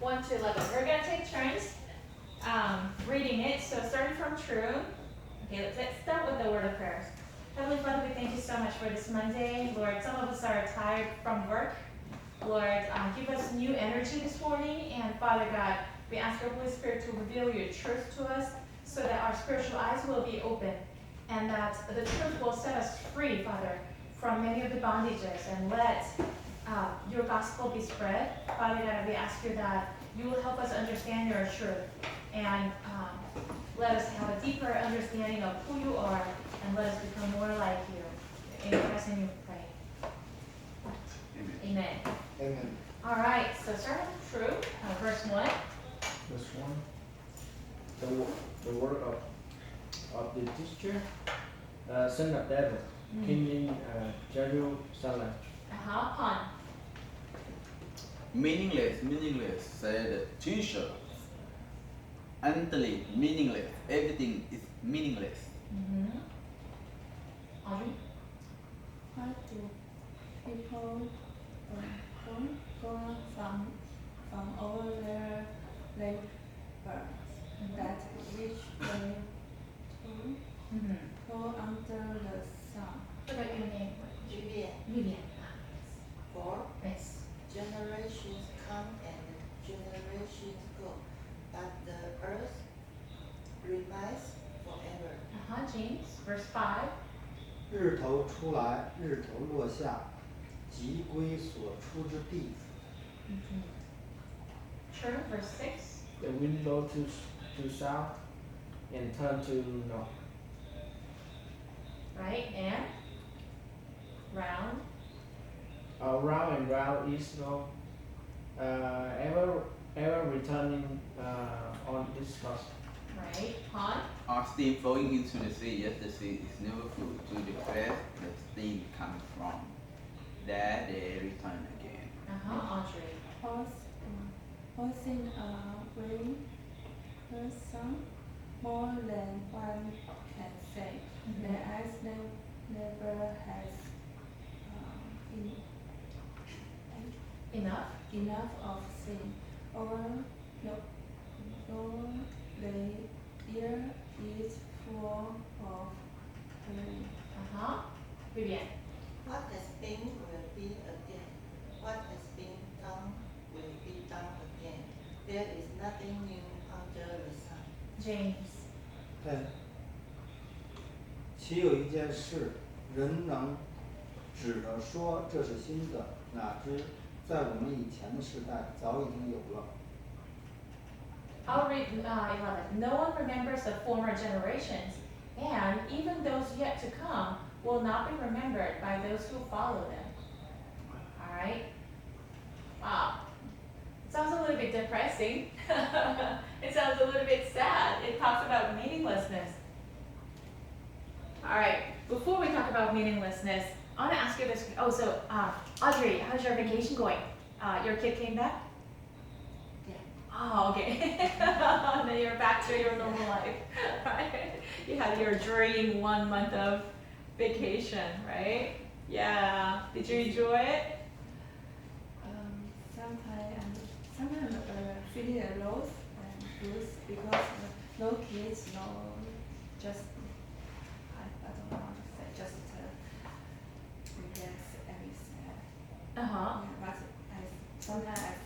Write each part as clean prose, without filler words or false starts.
1 to 11. We're going to take turns reading it. So starting from true. Okay, let's start with the word of prayer. Heavenly Father, we thank you so much for this Monday. Lord, some of us are tired from work. Lord, give us new energy this morning. And Father God, we ask your Holy Spirit to reveal your truth to us so that our spiritual eyes will be open and that the truth will set us free, Father, from many of the bondages and let your gospel be spread. Father God, we ask you that you will help us understand your truth and let us have a deeper understanding of who you are and let us become more like you. In Christ's name we pray. Amen. Amen. All right, so starting with true, verse 1. Verse 1. The word of the teacher, son of David, king in Jerusalem. Pun. Meaningless, said teacher. Utterly meaningless. Everything is meaningless. Audrey? Why do people go from over their labors that which they go under the sun? What about your name? Vivian. For Yes. generations come and generations go, but the earth remains forever. James, verse 5. 日头出来，日头落下，即归所出之地。True, verse 6. The wind blow to south and turn to north. Right, and round. Round and round is no ever returning on this course. Right, pond. Or steam flowing into the sea. Yes, the sea is never full to the place the steam comes from. There they return again. Audrey. Forcing away the sun more than one can say. The eyes never has enough of sin, or the ear is full of hearing. Vivian. What has been will be again. What has been done will be done again. There is nothing new under the sun. James. 10. 岂有一件事，人能指着说这是新的，哪知在我们以前的世代早已经有了。I'll read 11. No one remembers the former generations, and even those yet to come will not be remembered by those who follow them. All right? Wow. It sounds a little bit depressing. It sounds a little bit sad. It talks about meaninglessness. All right. Before we talk about meaninglessness, I want to ask you this. Oh, so Audrey, how's your vacation going? Your kid came back? Oh, okay. Then you're back to your normal life, right? You had your dream 1 month of vacation, right? Yeah. Did you enjoy it? Sometimes feeling lost and blues because no kids, no just I don't want to say just relax and sad. Yeah, but sometimes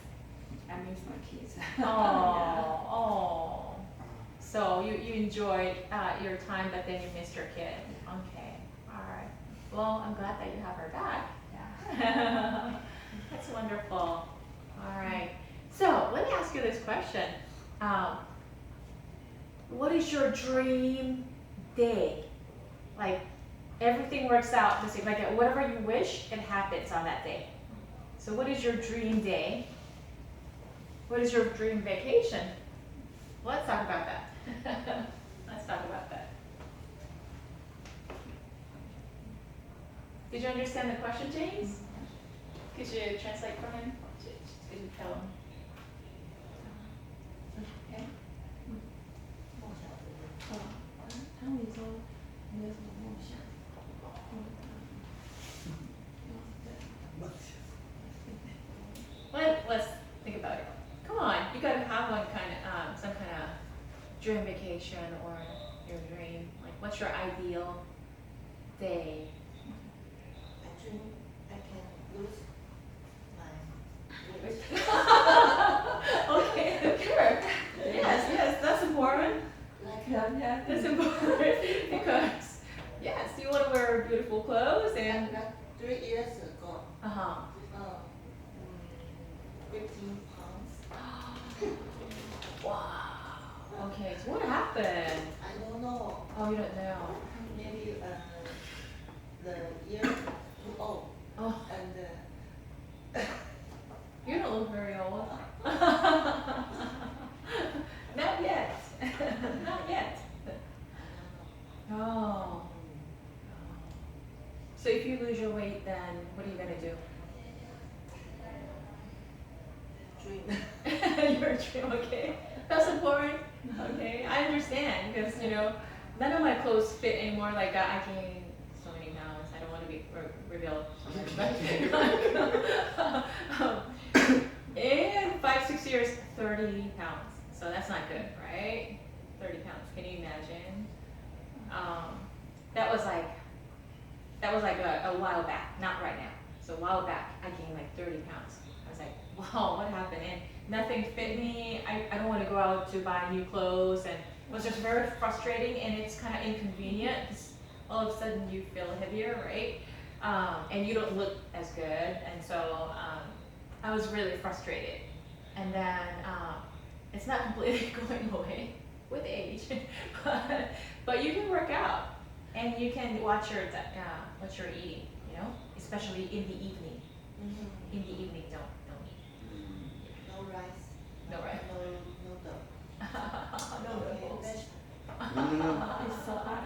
I miss my kids. Oh. So you enjoyed your time, but then you missed your kid. Okay. All right. Well, I'm glad that you have her back. Yeah. That's wonderful. All right. So let me ask you this question. What is your dream day? Like everything works out, just like whatever you wish, it happens on that day. So what is your dream day? What is your dream vacation? Let's talk about that. Let's talk about that. Did you understand the question, James? Could you translate for him? Could you tell him? Okay. 他们说没有什么梦想。Let's think about it. Come on. have one some kind of dream vacation or your dream? Like, what's your ideal day? I dream I can lose my weight. Okay, sure. Yes, that's important. Like yeah. That's important because yes, you want to wear beautiful clothes and Like 3 years ago, uh-huh. 15 pounds. Wow. Okay, so what happened? I don't know. Oh, you don't know. Maybe the year too old Oh, and you don't look very old. Not yet. Not yet. Oh. So if you lose your weight, then what are you gonna do? dream. Your dream, okay. That's important. Okay, I understand because none of my clothes fit anymore. Like I gained so many pounds. I don't want to be revealed. In 5-6 years, 30 pounds. So that's not good, right? 30 pounds. Can you imagine? That was like a while back, not right now. So a while back, I gained like 30 pounds. I was like, wow, what happened? And nothing fit me. I don't want to go out to buy new clothes, and it was just very frustrating, and it's kind of inconvenient because all of a sudden you feel heavier, right? And you don't look as good, and so I was really frustrated. And then it's not completely going away with age, but you can work out, and you can watch what you're eating, especially in the evening. In the evening, don't eat. No rice. No rice. No noodle. No Okay, noodles. vegetable. No. It's so hard.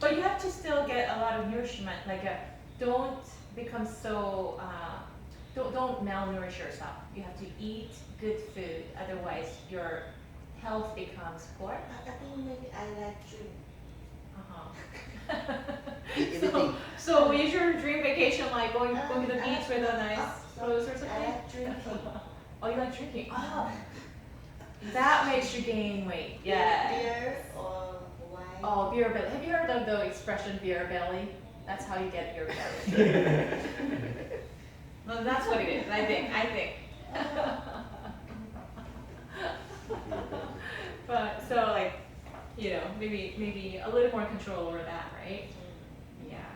But you have to still get a lot of nourishment. Like, don't become so. Don't malnourish yourself. You have to eat good food. Otherwise, your health becomes poor. I think maybe I like dream. Everything. So is your dream vacation like going to the beach with a nice clothes or I something? like drinking. Oh, you like drinking? Oh, that makes you gain weight. Yeah. Beer or wine. Oh, beer belly. Have you heard of the expression beer belly? That's how you get your belly. Well, that's what it is. I think. But so like, maybe a little more control over that, right? Yeah.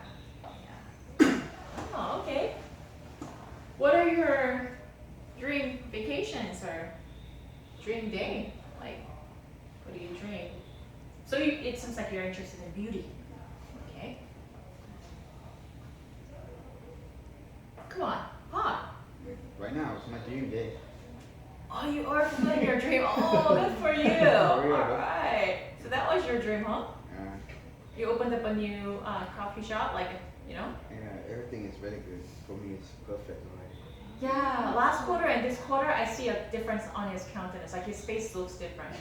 Oh, okay. What are your dream vacations or dream day? Like, what do you dream? So it seems like you're interested in beauty. Okay. Come on, hot. Right now, it's my dream day. Oh, you are fulfilling your dream. Oh, good for you. All right. So that was your dream, huh? You opened up a new coffee shop, Yeah, everything is very good. For me, it's perfect already. Yeah, last quarter and this quarter, I see a difference on his countenance. Like his face looks different.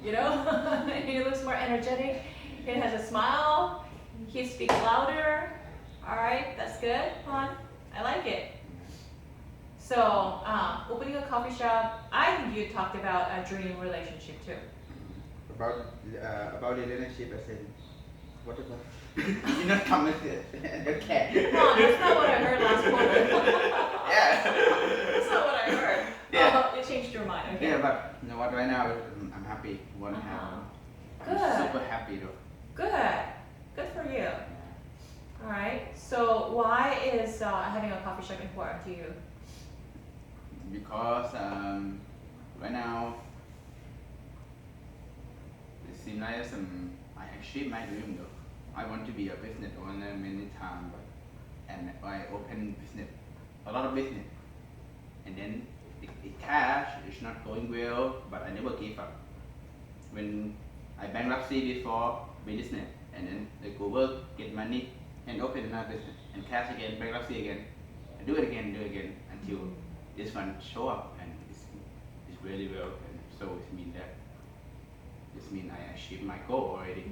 He looks more energetic. He has a smile. He speaks louder. All right, that's good, Han. I like it. So, opening a coffee shop. I think you talked about a dream relationship too. About the relationship, I said, what about? You're not coming to okay. Han, that's not what I heard last quarter. Yeah. That's not what I heard. Yeah. Oh, you changed your mind. Okay. Yeah, but you know what? Right now, I'm happy. What happened? Good. I'm super happy though. Good for you. All right. So, why is having a coffee shop important to you? Because right now it seems like I achieved my dream though. I want to be a business owner many times, and I open business, a lot of business, and then it cash is not going well, but I never give up. When I bankruptcy before business, and then I go work, get money, and open another business, and cash again, bankruptcy again, and do it again until this one show up, and it's really well, and so it means I achieved my goal already.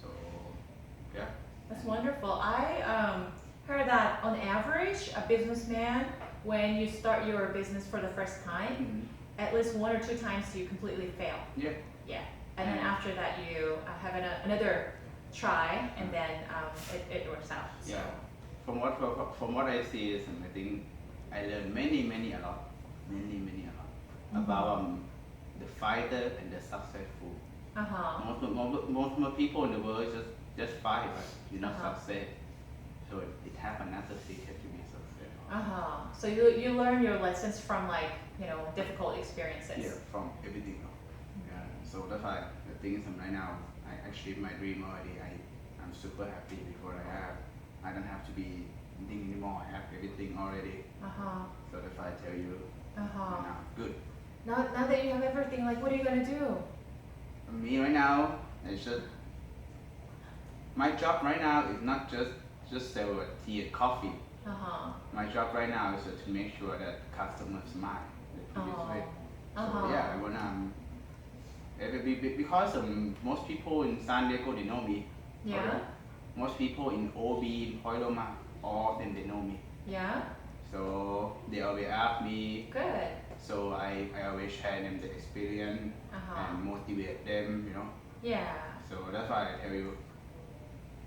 So yeah. That's wonderful. I heard that on average, a businessman, when you start your business for the first time, at least 1 or 2 times you completely fail. Yeah. Yeah. And then after that you have another try, and then it works out. So. Yeah. From what I see is, I think I learned many a lot about the fighter and the successful. Most people in the world just fight, but you're not success. So it have another secret to be successful. So you learn your lessons from difficult experiences. Yeah, from everything. Yeah. So that's why the thing is right now I achieved my dream already. I'm super happy with what I have. I don't have to be thinking anymore. I have everything already. So that's why I tell you now, good. Now that you have everything, like what are you gonna do? Me right now, it's just my job right now is not just sell tea and coffee. My job right now is to make sure that customers smile the previous way. So yeah, I wanna because most people in San Diego they know me. Yeah. Most people in OB, in Hoyloma, all of them they know me. Yeah. So they always ask me. Good. So I always share them the experience and motivate them, Yeah. So that's why I tell you,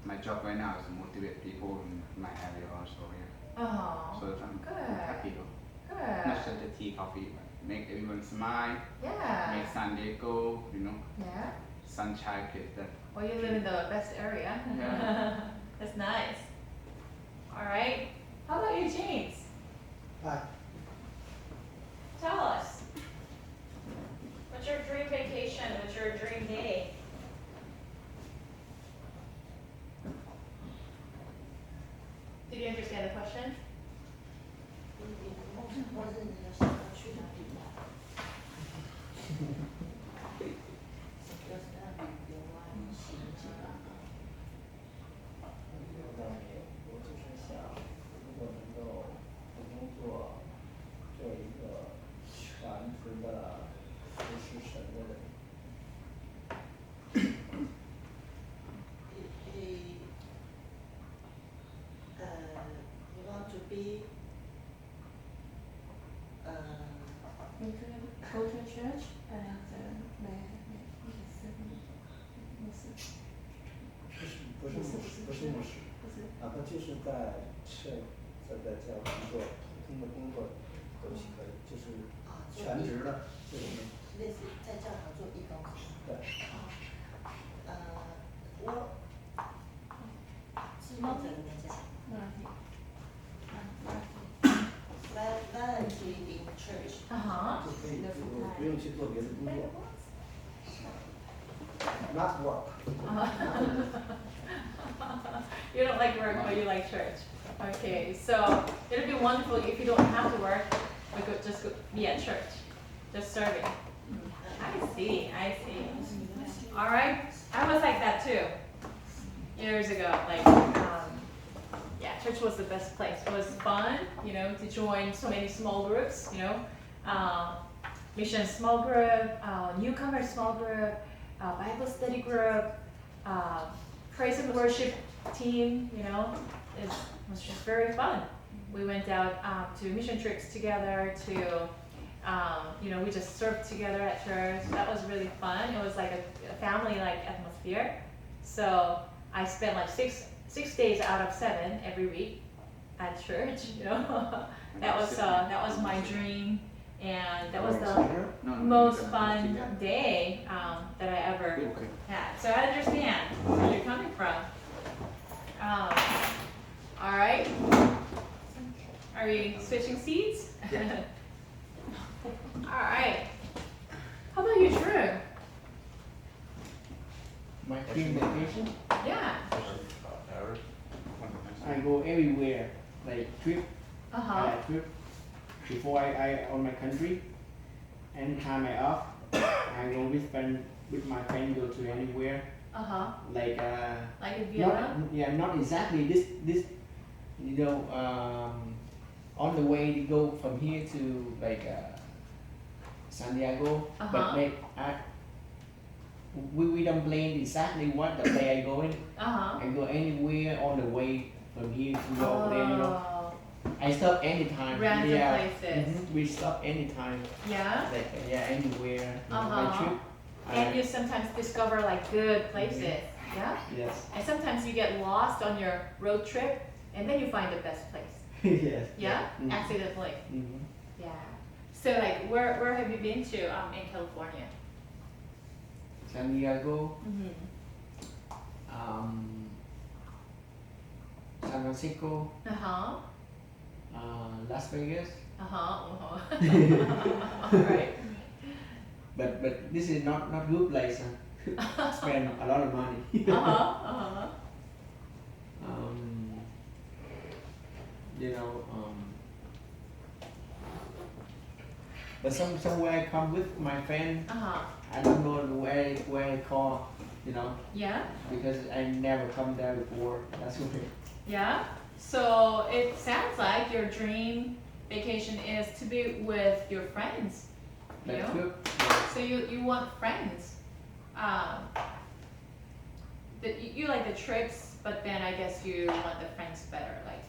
my job right now is to motivate people in my area also. Yeah. So I'm happy though. Good. Not just the tea, coffee, but make everyone smile. Yeah. Make San Diego, Yeah. sunshine place that. Well, you live in the best area. Yeah. That's nice. All right. How about you, James? Hi. Tell us. What's your dream vacation? What's your dream day? Did you understand the question? 我是你的想要去哪里玩？就是那旅游啊、旅行啊。倒没有，我只是想，如果能够不工作，做一个全职的服侍神的人。You want to be go to church and 不是牧师，哪怕就是在教工作，普通的工作都是可以，就是全职的，就是类似在教堂做义工。对。我是梦着你们讲。Volunteer in church. 就可以，不用去做别的工作。Not work. You don't like work, but you like church. Okay, so it'd be wonderful if you don't have to work, but just be at church, just serving. I see. All right, I was like that too, years ago. Yeah, church was the best place. It was fun, to join so many small groups, mission small group, newcomer small group, Bible study group, praise and worship team, it was just very fun. We went out to mission trips together we just served together at church. That was really fun. It was like a family-like atmosphere. So I spent like six days out of 7 every week at church, That was my dream, and that was the most fun day that I ever had. So I understand where you're coming from. All right. Are we switching seats? Yeah. All right. How about you, Drew? My dream vacation? Yeah. I go everywhere, like trip. Trip. Before I on my country, anytime I off, I go with my friend go to anywhere. Like in Vietnam? Not exactly this. On the way to go from here to San Diego, but we don't plan exactly what the day I going. I go anywhere on the way from here to go over there, I stop anytime. Random yeah. places. We stop anytime. Yeah. Like anywhere. Uh-huh. My trip. And you sometimes discover like good places. Yeah. Yes. And sometimes you get lost on your road trip, and then you find the best place. Yes. Yeah. Mhm. Accidentally. Mhm. Yeah. So like, where have you been to in California? San Diego, Mm-hmm. San Francisco, Uh-huh. Las Vegas. Uh-huh. Uh-huh. Alright. But this is not good place. Spend a lot of money. Uh-huh. Uh-huh. You know, but somewhere I come with my friend. Uh-huh. I don't know where I call, you know, Yeah. because I never come there before. That's why. Yeah. So it sounds like your dream vacation is to be with your friends. You That's know? good. So you want friends. You like the trips, but then I guess you want the friends better. Like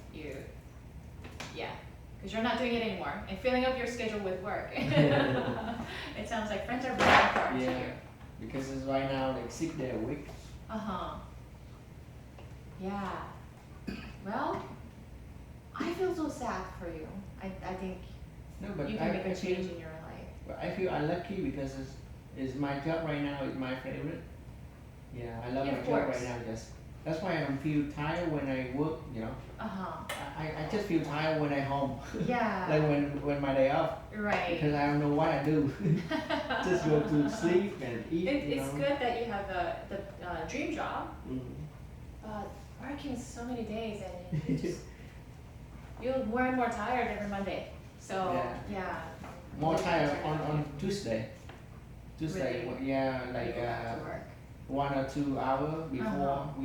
yeah, because you're not doing it anymore and filling up your schedule with work. It sounds like friends are very important to Yeah, you. because it's right now like 6 days a week. Uh-huh. Yeah. Well, I feel so sad for you. I think No, but you I can make a feel, change in your life. but I feel unlucky because it's my job right now. It's my favorite. Yeah, I love Yeah, my of job course. right now. Yes, that's why I don't feel tired when I work. You know, Uh-huh. I just feel tired when I home. Yeah. Like when my day off, Right. because I don't know what I do. Just go to sleep and eat. It's good that you have the dream job, Mhm. but working so many days and you just you're more and more tired every Monday. So yeah. More tired on Tuesday. Tuesday, Really? yeah, You like go back to work. 1 or 2 hours before Uh-huh.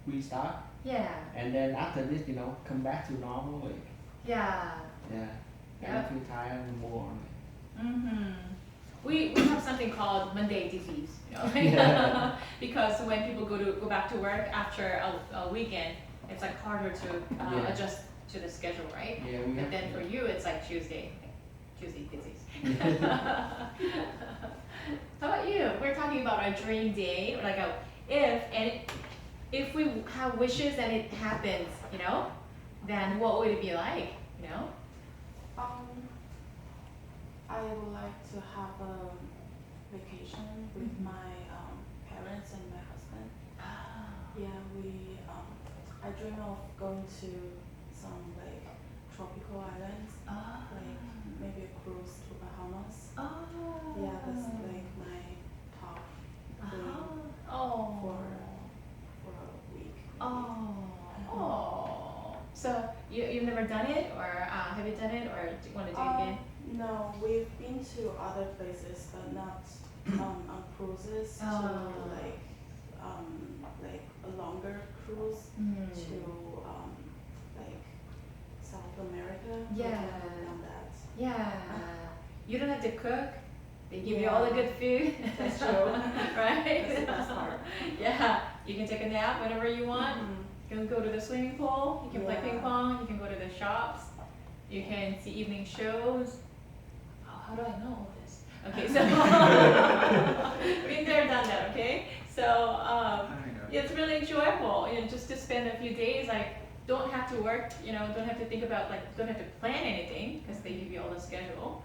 we start, Yeah. and then after this, you know, come back to normal. Like, Yeah. yeah, I Yep. don't feel tired anymore. Mm-hmm. We have something called Monday disease, you know, Yeah. because when people go back to work after a weekend, it's like harder to Yeah. adjust to the schedule, right? Yeah, we But have. then for you, it's like Tuesday disease. How about you? We're talking about a dream day, like if we have wishes and it happens, you know, then what would it be like, you know? I would like to have a vacation with Mhm. my parents and my husband. Ah. Yeah, I dream of going to some like tropical islands, like maybe a cruise to Bahamas. Oh. Yeah, that's like my top dream Oh. for a week. Oh. So you've never done it, or have you done it, or do you want to do it again? No, we've been to other places, but not on cruises to Oh. like a longer cruise Mm. to like South America. Yeah. We've never done that. Yeah. You don't have to cook. They give you all the good food. That's true. Right? That's the best part. Yeah. You can take a nap whenever you want. Mhm. You can go to the swimming pool. You can play Yeah. ping pong. You can go to the shops. You can see evening shows. Oh, how do I know all this? Okay, so been there, done that. Okay, so it's really enjoyable. You know, just to spend a few days. Like, don't have to work. You know, don't have to think about don't have to plan anything because they give you all the schedule.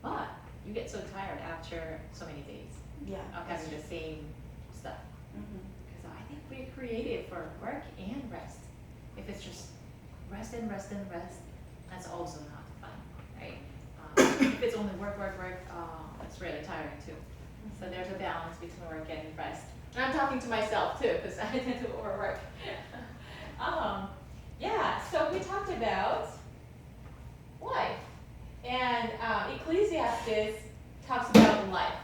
But you get so tired after so many days Yeah. of having the same stuff. Mhm. So I think we're created for work and rest. If it's just rest and rest and rest, that's also not fun, right? If it's only work, it's really tiring too. So there's a balance between work and rest. And I'm talking to myself too, because I tend to overwork. Yeah, so we talked about life. And Ecclesiastes talks about life.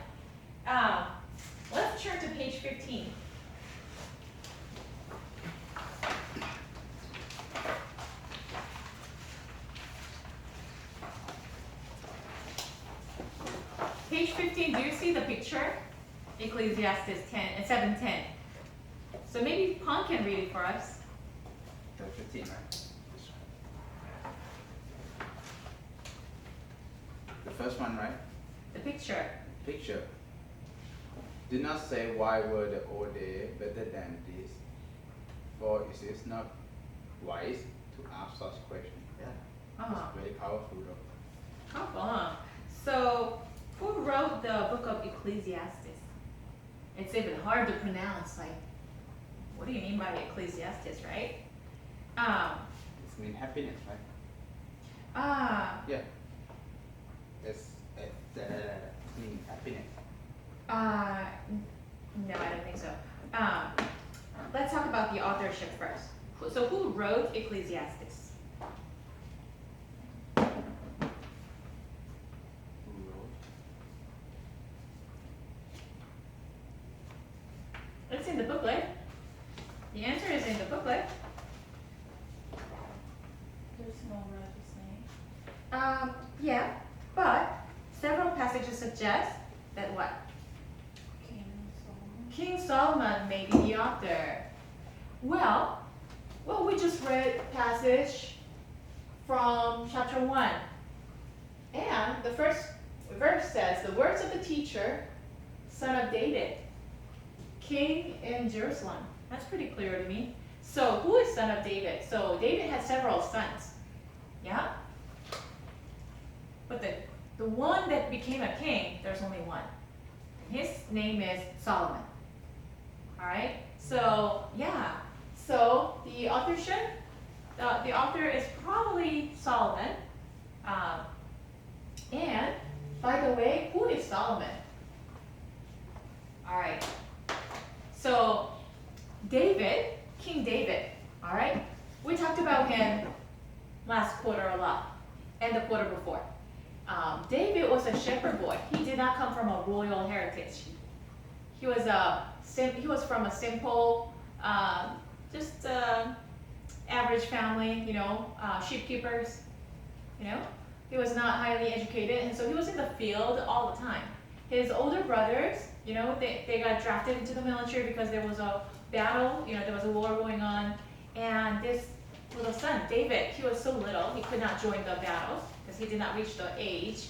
Let's turn to page 15. Page 15, do you see the picture? Ecclesiastes 7:10. So maybe Pong can read it for us. Chapter 15, right? first one, right? The picture. Picture. Do not say why were the old day better than this, for it is not wise to ask such questions. Yeah. It's very powerful though. Powerful, huh? So, who wrote the book of Ecclesiastes? It's even hard to pronounce. Like, what do you mean by Ecclesiastes, right? It means happiness, right? Yeah. It's means happiness. No, I don't think so. Let's talk about the authorship first. So, who wrote Ecclesiastes? Who wrote? It's in the booklet. The answer is in the booklet. There's no writer's name. Yeah, but several passages suggest that what? King Solomon may be the author. Well, we just read passage from chapter 1. And the first verse says, the words of the teacher, son of David, king in Jerusalem. That's pretty clear to me. So who is son of David? So David had several sons. Yeah? But the one that became a king, there's only one. His name is Solomon. Alright? So, yeah. So, the authorship, the author is probably Solomon. And, by the way, who is Solomon? Alright. So, David, King David, alright? We talked about him last quarter a lot, and the quarter before. David was a shepherd boy. He did not come from a royal heritage. He was from a simple, just average family, sheep keepers, He was not highly educated, and so he was in the field all the time. His older brothers, they got drafted into the military because there was a battle, there was a war going on, and this little son, David, he was so little, he could not join the battles because he did not reach the age,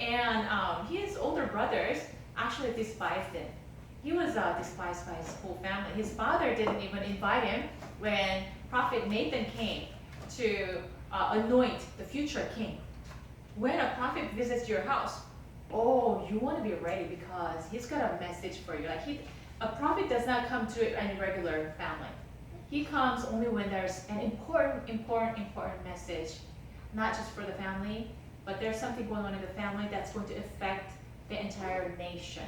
and his older brothers actually despised him. He was despised by his whole family. His father didn't even invite him when Prophet Nathan came to anoint the future king. When a prophet visits your house, you want to be ready because he's got a message for you. A prophet does not come to any regular family. He comes only when there's an important message, not just for the family, but there's something going on in the family that's going to affect the entire nation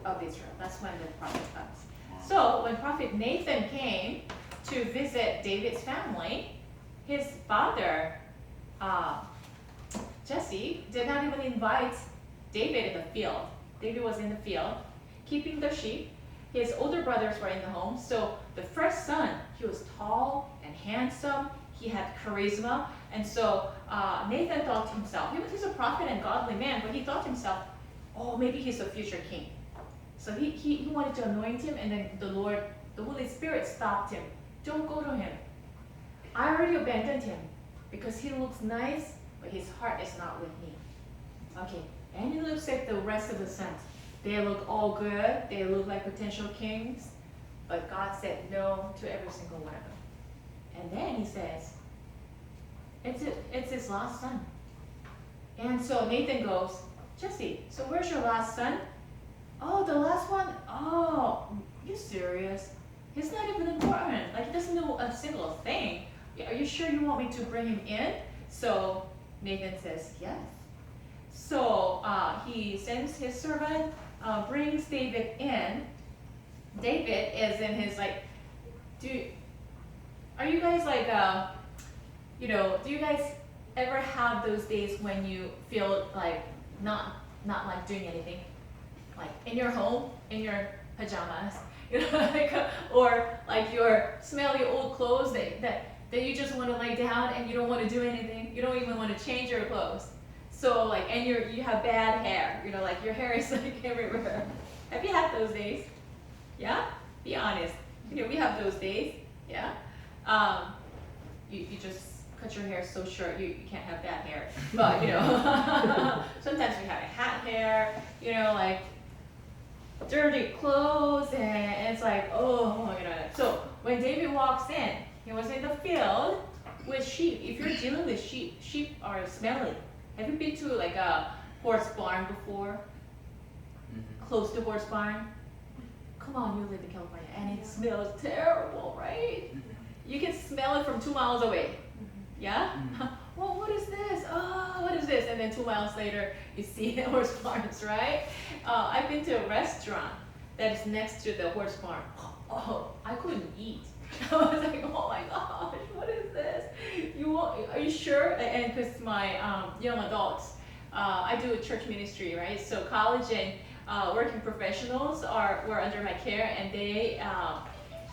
of Israel. That's when the prophet comes. So when Prophet Nathan came to visit David's family, his father, Jesse, did not even invite David in the field. David was in the field, keeping the sheep. His older brothers were in the home. So the first son, he was tall and handsome. He had charisma. And so Nathan thought to himself, he's a prophet and godly man, but he thought to himself, maybe he's a future king. So he wanted to anoint him, and then the Holy Spirit stopped him. Don't go to him. I already abandoned him because he looks nice, but his heart is not with me. Okay, and he looks at the rest of the sons. They look all good. They look like potential kings, but God said no to every single one of them. And then he says, it's his last son. And so Nathan goes, Jesse, so where's your last son? The last one? You serious? He's not even important. He doesn't know a single thing. Are you sure you want me to bring him in? So Nathan says, yes. So he sends his servant, brings David in. David is in his are you guys do you guys ever have those days when you feel not like doing anything? In your home, in your pajamas, or your smelly old clothes that you just want to lay down and you don't want to do anything. You don't even want to change your clothes. So and you have bad hair. Your hair is everywhere. Have you had those days? Yeah? Be honest. We have those days. Yeah? You just cut your hair so short, you can't have that hair. But, you know, sometimes we have a hat hair, you know, like dirty clothes, and it's like, oh, you know. So when David walks in, he was in the field with sheep. If you're dealing with sheep are smelly. Have you been to like a horse barn before? Close to horse barn? Come on, you live in California, and it smells terrible, right? You can smell it from 2 miles away. Yeah? Well, what is this? Oh, what is this? And then 2 miles later, you see the horse barns, right? I've been to a restaurant that is next to the horse barn. Oh, I couldn't eat. I was like, oh my gosh, what is this? Are you sure? And because my young adults, I do a church ministry, right? So college and working professionals were under my care, and they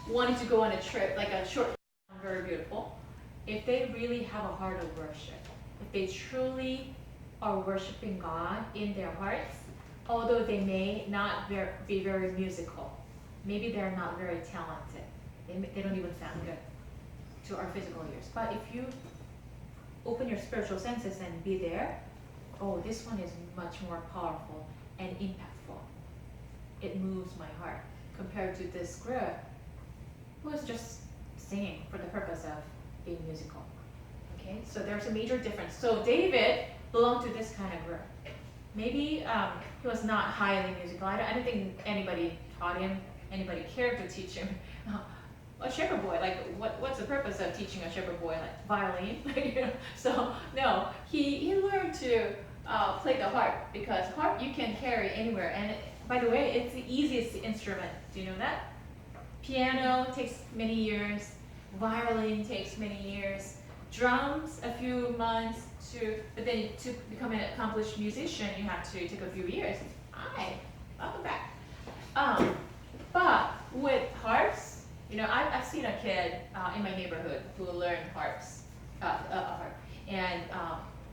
wanted to go on a trip, like a short, very beautiful. If they really have a heart of worship, if they truly are worshiping God in their hearts, although they may not be very musical, maybe they're not very talented, they don't even sound good to our physical ears. But if you open your spiritual senses and be there, oh, this one is much more powerful and impactful. It moves my heart compared to this group who is just singing for the purpose of being musical. Okay, so there's a major difference. So David belonged to this kind of group. Maybe he was not highly musical. I don't think anybody taught him, anybody cared to teach him. A shepherd boy, like what's the purpose of teaching a shepherd boy, like violin? You know? So no, he learned to play the harp, because harp you can carry anywhere. And by the way, it's the easiest instrument. Do you know that? Piano takes many years. Violin takes many years. Drums, a few months. But then to become an accomplished musician, you have to take a few years. Hi, welcome back. But with harps, you know, I've seen a kid in my neighborhood who learned harp, and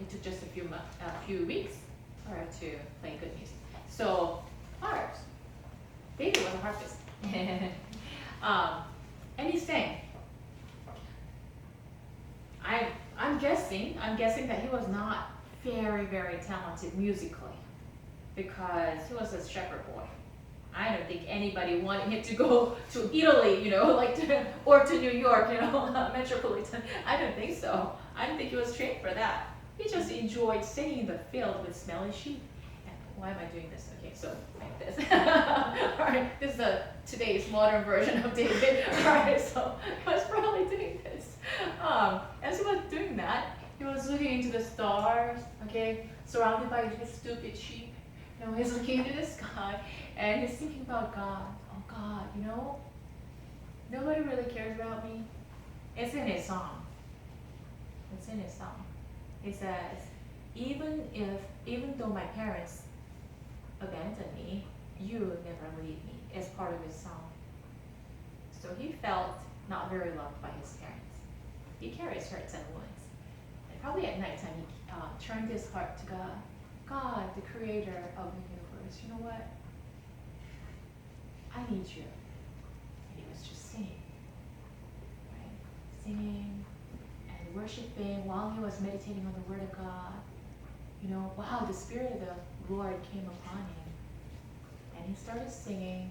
it took just a few weeks for her to play good music. So harps. David was a harpist, and he sang. I'm guessing that he was not very, very talented musically, because he was a shepherd boy. I don't think anybody wanted him to go to Italy, you know, or to New York, you know, metropolitan. I don't think so. I don't think he was trained for that. He just enjoyed singing in the field with smelly sheep. And why am I doing this? Okay, so like this. All right, this is today's modern version of David. All right, so he was probably doing this. As he was doing that, he was looking into the stars, okay, surrounded by his stupid sheep. You know, he's looking into the sky, and he's thinking about God. Oh God, you know, nobody really cares about me. It's in his song. It's in his song. He says, even though my parents abandoned me, you never leave me. It's part of his song. So he felt not very loved by his parents. He carries hurts and wounds. And probably at nighttime he turned his heart to God. God, the creator of the universe, you know what? I need you. And he was just singing, right? Singing and worshiping while he was meditating on the word of God. You know, wow, the Spirit of the Lord came upon him. And he started singing,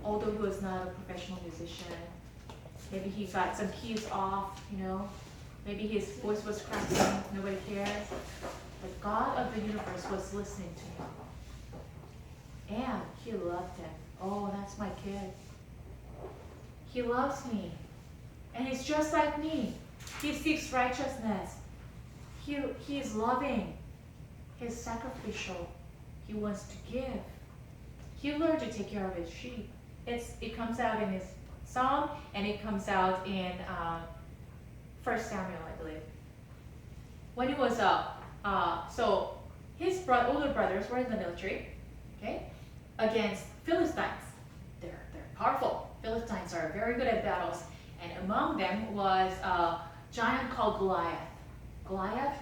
although he was not a professional musician. Maybe he got some keys off, you know. Maybe his voice was cracking, nobody cares. But God of the universe was listening to him. And he loved him. Oh, that's my kid. He loves me. And he's just like me. He seeks righteousness. He is loving. He's sacrificial. He wants to give. He learned to take care of his sheep. It comes out in his psalm, and it comes out in 1 Samuel, I believe. When he was so his older brothers were in the military, okay, against Philistines. They're powerful. Philistines are very good at battles, and among them was a giant called Goliath. Goliath,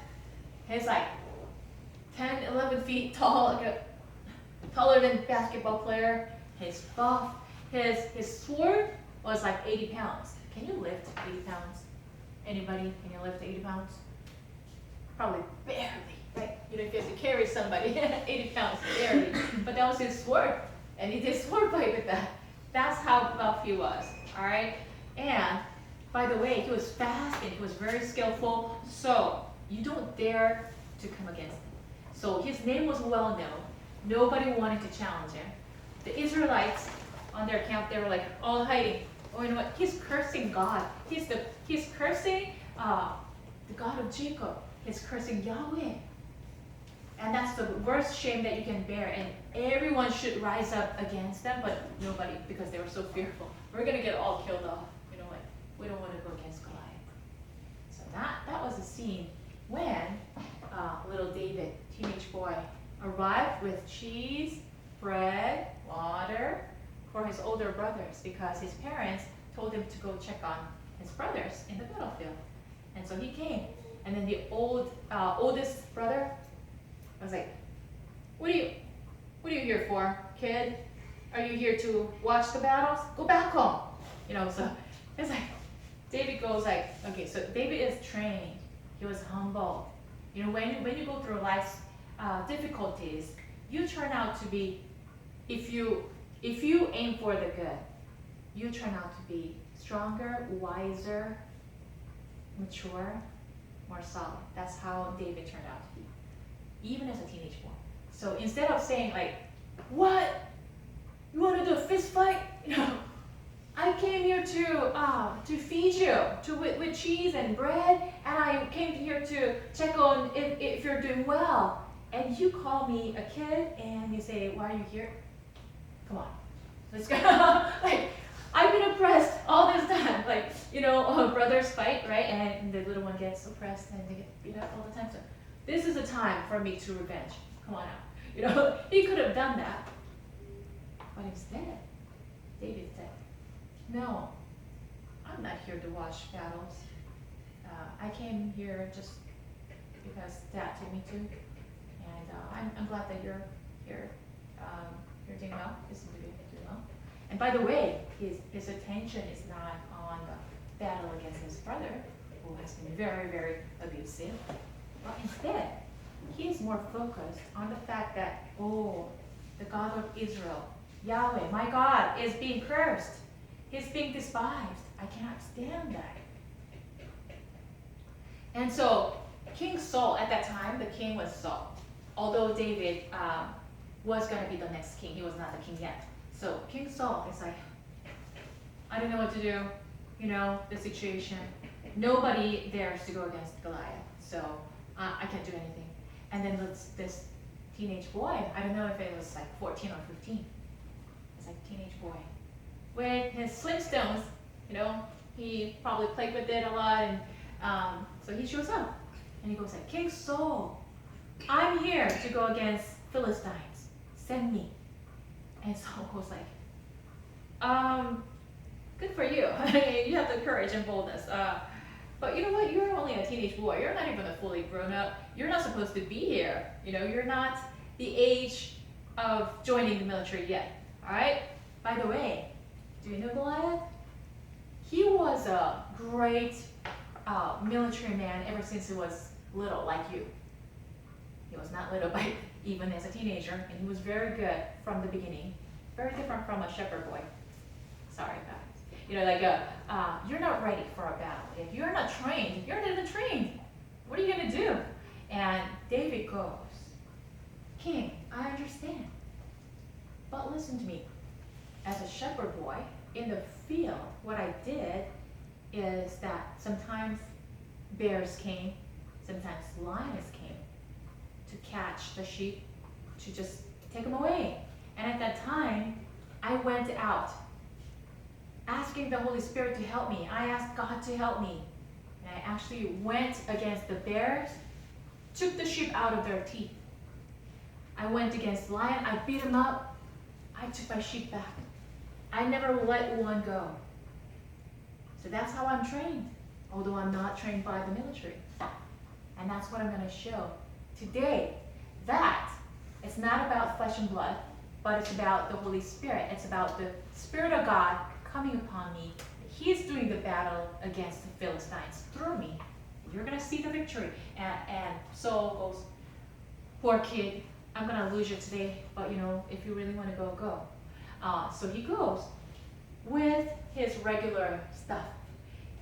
he's like 10, 11 feet tall, like taller than a basketball player. He's buff. His sword was like 80 pounds. Can you lift 80 pounds? Anybody? Can you lift 80 pounds? Probably barely, right? You know, if you have to carry somebody 80 pounds, barely. But that was his sword, and he did sword fight with that. That's how buff he was, all right? And by the way, he was fast and he was very skillful, so you don't dare to come against him. So his name was well known. Nobody wanted to challenge him. The Israelites on their camp, they were like all hiding. Oh, you know what? He's cursing God. He's cursing the God of Jacob. He's cursing Yahweh. And that's the worst shame that you can bear. And everyone should rise up against them, but nobody, because they were so fearful. We're gonna get all killed off. You know, like we don't want to go against Goliath. So that was a scene when little David, teenage boy, arrived with cheese, bread, water for his older brothers, because his parents told him to go check on his brothers in the battlefield. And so he came, and then the oldest brother was like, what are you here for, kid? Are you here to watch the battles? Go back home. You know, so it's like, David goes like, okay, so David is trained. He was humble. You know, when you go through life's difficulties, you turn out to be, if you aim for the good, you turn out to be stronger, wiser, mature, more solid. That's how David turned out to be, even as a teenage boy. So instead of saying like, what? You want to do a fist fight? You know, I came here to feed you with cheese and bread, and I came here to check on if you're doing well. And you call me a kid, and you say, why are you here? Come on, let's go. Like, I've been oppressed all this time. Like, you know, brothers fight, right? And the little one gets oppressed, and they get beat up all the time. So this is a time for me to revenge. Come on out. You know, he could have done that. But instead, David said, no, I'm not here to watch battles. I came here just because Dad told me to. And I'm glad that you're here. You're doing well. You seem to be doing well. And by the way, his attention is not on the battle against his brother, who has been very, very abusive. But instead, he is more focused on the fact that, oh, the God of Israel, Yahweh, my God, is being cursed. He's being despised. I cannot stand that. And so, King Saul, at that time, the king was Saul. Although David was going to be the next king, he was not the king yet. So King Saul is like, I don't know what to do. You know, the situation. Nobody dares to go against Goliath. So I can't do anything. And then this teenage boy, I don't know if it was like 14 or 15. It's like teenage boy. With his Flintstones, you know, he probably played with it a lot. And so he shows up. And he goes like, King Saul, I'm here to go against Philistines. Send me. And Saul goes like, good for you. You have the courage and boldness. But you know what? You're only a teenage boy. You're not even a fully grown up. You're not supposed to be here. You know, you're not the age of joining the military yet. All right? By the way, do you know Goliath? He was a great military man ever since he was little, like you. He was not little, but even as a teenager, and he was very good from the beginning. Very different from a shepherd boy. Sorry, guys. You know, like you're not ready for a battle. If you're not trained, if you're not even trained, what are you going to do? And David goes, King, I understand. But listen to me. As a shepherd boy, in the field, what I did is that sometimes bears came, sometimes lions came to catch the sheep, to just take them away. And at that time, I went out asking the Holy Spirit to help me. I asked God to help me. And I actually went against the bears, took the sheep out of their teeth. I went against lion, I beat them up, I took my sheep back. I never let one go. So that's how I'm trained, although I'm not trained by the military. And that's what I'm going to show today. That it's not about flesh and blood, but it's about the Holy Spirit. It's about the Spirit of God coming upon me, he's doing the battle against the Philistines through me. You're gonna see the victory. And Saul goes, poor kid, I'm gonna lose you today, but if you really wanna go, go. So he goes with his regular stuff.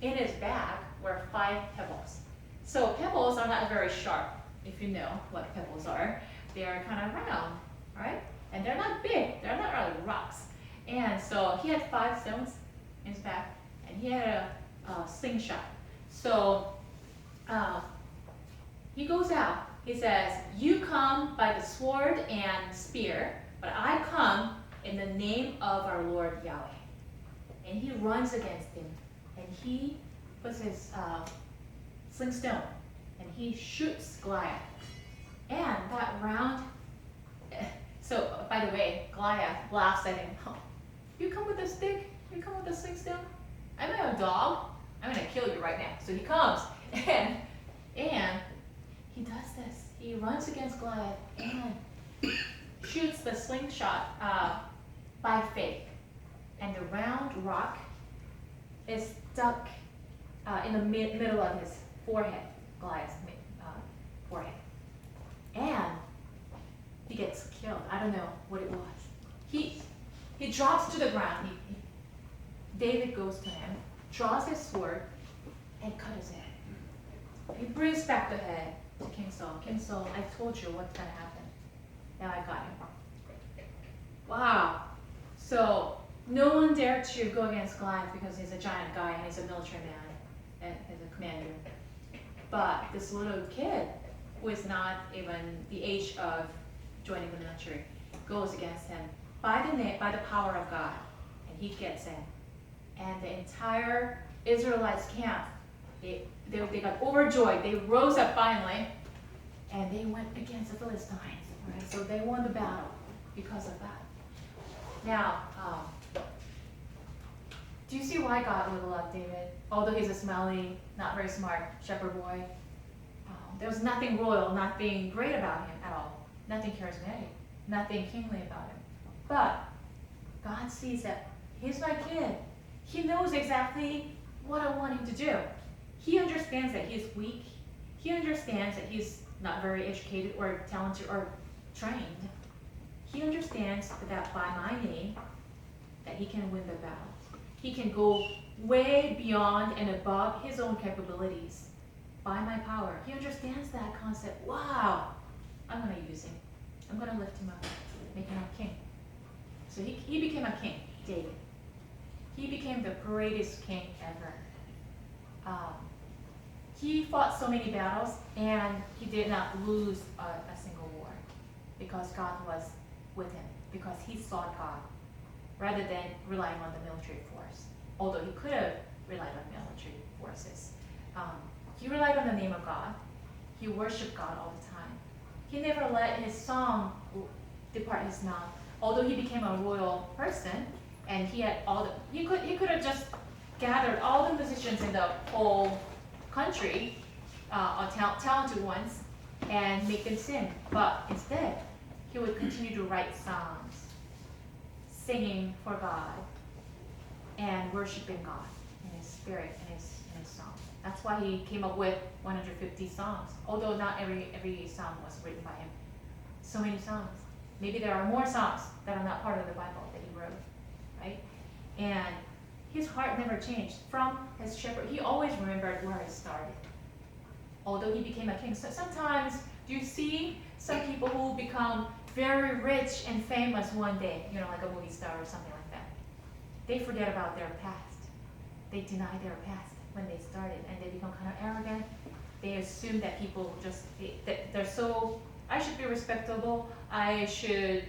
In his bag were 5 pebbles. So pebbles are not very sharp, if you know what pebbles are. They are kind of round, right? And they're not big, they're not really rocks. And so he had 5 stones in his bag, and he had a slingshot. So he goes out. He says, you come by the sword and spear, but I come in the name of our Lord Yahweh. And he runs against him, and he puts his sling stone, and he shoots Goliath. And that round, so by the way, Goliath laughs at him. Oh, you come with a stick? You come with a sling stone? I'm a dog. I'm gonna kill you right now. So he comes, and he does this. He runs against Goliath and shoots the slingshot by faith. And the round rock is stuck in the middle of his forehead, Goliath's forehead. And he gets killed. I don't know what it was. He drops to the ground. David goes to him, draws his sword, and cut his head. He brings back the head to King Saul. King Saul, I told you what's going to happen. Now I got him. Wow. So no one dared to go against Goliath because he's a giant guy and he's a military man and he's a commander. But this little kid, who is not even the age of joining the military, goes against him by the power of God, and he gets in. And the entire Israelites camp, they got overjoyed. They rose up finally, and they went against the Philistines. Right? So they won the battle because of that. Now, do you see why God would love David? Although he's a smelly, not very smart shepherd boy, there was nothing royal, nothing great about him at all. Nothing charismatic, nothing kingly about him. But God sees that he's my kid. He knows exactly what I want him to do. He understands that he's weak. He understands that he's not very educated or talented or trained. He understands that by my name, that he can win the battle. He can go way beyond and above his own capabilities by my power. He understands that concept. Wow, I'm going to use him. I'm going to lift him up, make him a king. So he became a king, David. He became the greatest king ever. He fought so many battles, and he did not lose a single war because God was with him, because he sought God rather than relying on the military force, although he could have relied on military forces. He relied on the name of God. He worshiped God all the time. He never let his song depart his mouth. Although he became a royal person, and he had he could have just gathered all the musicians in the whole country, talented ones, and make them sing. But instead, he would continue to write songs, singing for God, and worshiping God in his spirit and his song. That's why he came up with 150 songs, although not every song was written by him. So many songs. Maybe there are more songs that are not part of the Bible that he wrote, right? And his heart never changed. From his shepherd, he always remembered where he started. Although he became a king. So sometimes, do you see some people who become very rich and famous one day, like a movie star or something like that? They forget about their past. They deny their past when they started, and they become kind of arrogant. They assume that people they're so, I should be respectable, I should,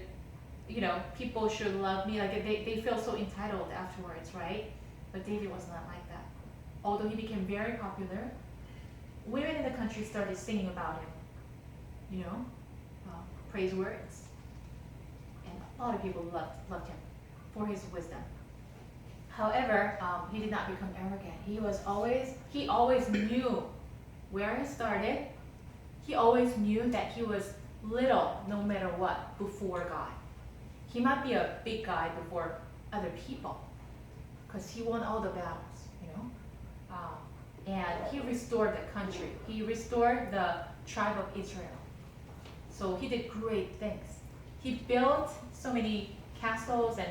people should love me. Like they feel so entitled afterwards, right? But David was not like that. Although he became very popular, women in the country started singing about him, praise words. And a lot of people loved him for his wisdom. However, he did not become arrogant. He always knew where he started. He always knew that he was little, no matter what, before God. He might be a big guy before other people, because he won all the battles. And he restored the country. He restored the tribe of Israel. So he did great things. He built so many castles and,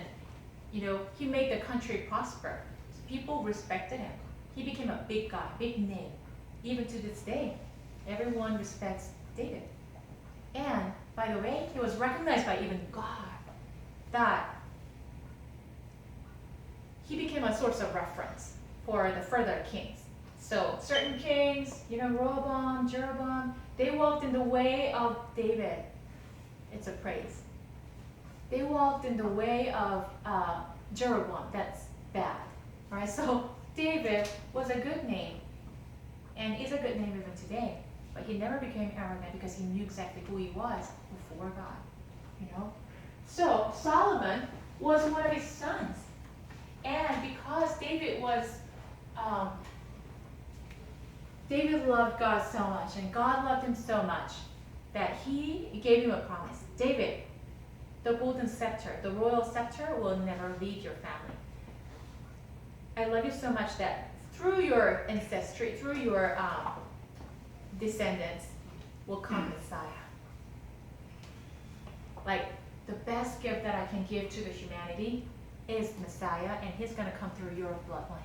he made the country prosper. So people respected him. He became a big guy, big name. Even to this day, everyone respects David. And, by the way, he was recognized by even God that he became a source of reference for the further kings. So certain kings, Rehoboam, Jeroboam, they walked in the way of David. It's a praise. They walked in the way of Jeroboam. That's bad. All right. So David was a good name, and is a good name even today. But he never became arrogant because he knew exactly who he was before God. So Solomon was one of his sons, and because David loved God so much, and God loved him so much, that he gave him a promise. David, the golden scepter, the royal scepter will never leave your family. I love you so much that through your ancestry, through your descendants, will come Messiah. Like, the best gift that I can give to the humanity is Messiah, and he's going to come through your bloodline.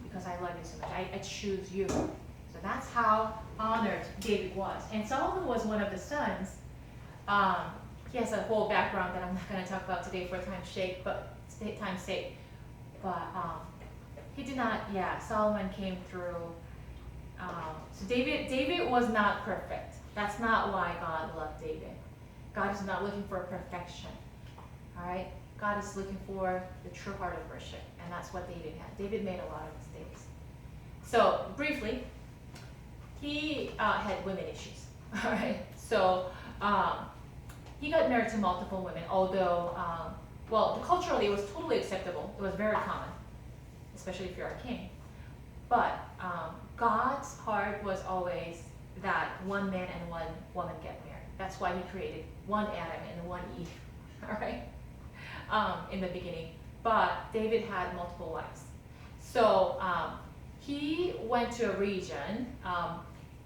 Because I love you so much. I choose you. So that's how honored David was. And Solomon was one of the sons. He has a whole background that I'm not going to talk about today for time's sake. But he did not. Solomon came through. So David was not perfect. That's not why God loved David. God is not looking for perfection. All right. God is looking for the true heart of worship, and that's what David had. David made a lot of mistakes. So briefly, he had women issues. All right. So he got married to multiple women, although, culturally it was totally acceptable. It was very common, especially if you're a king. But God's heart was always that one man and one woman get married. That's why he created one Adam and one Eve. All right. In the beginning, but David had multiple wives. So he went to a region.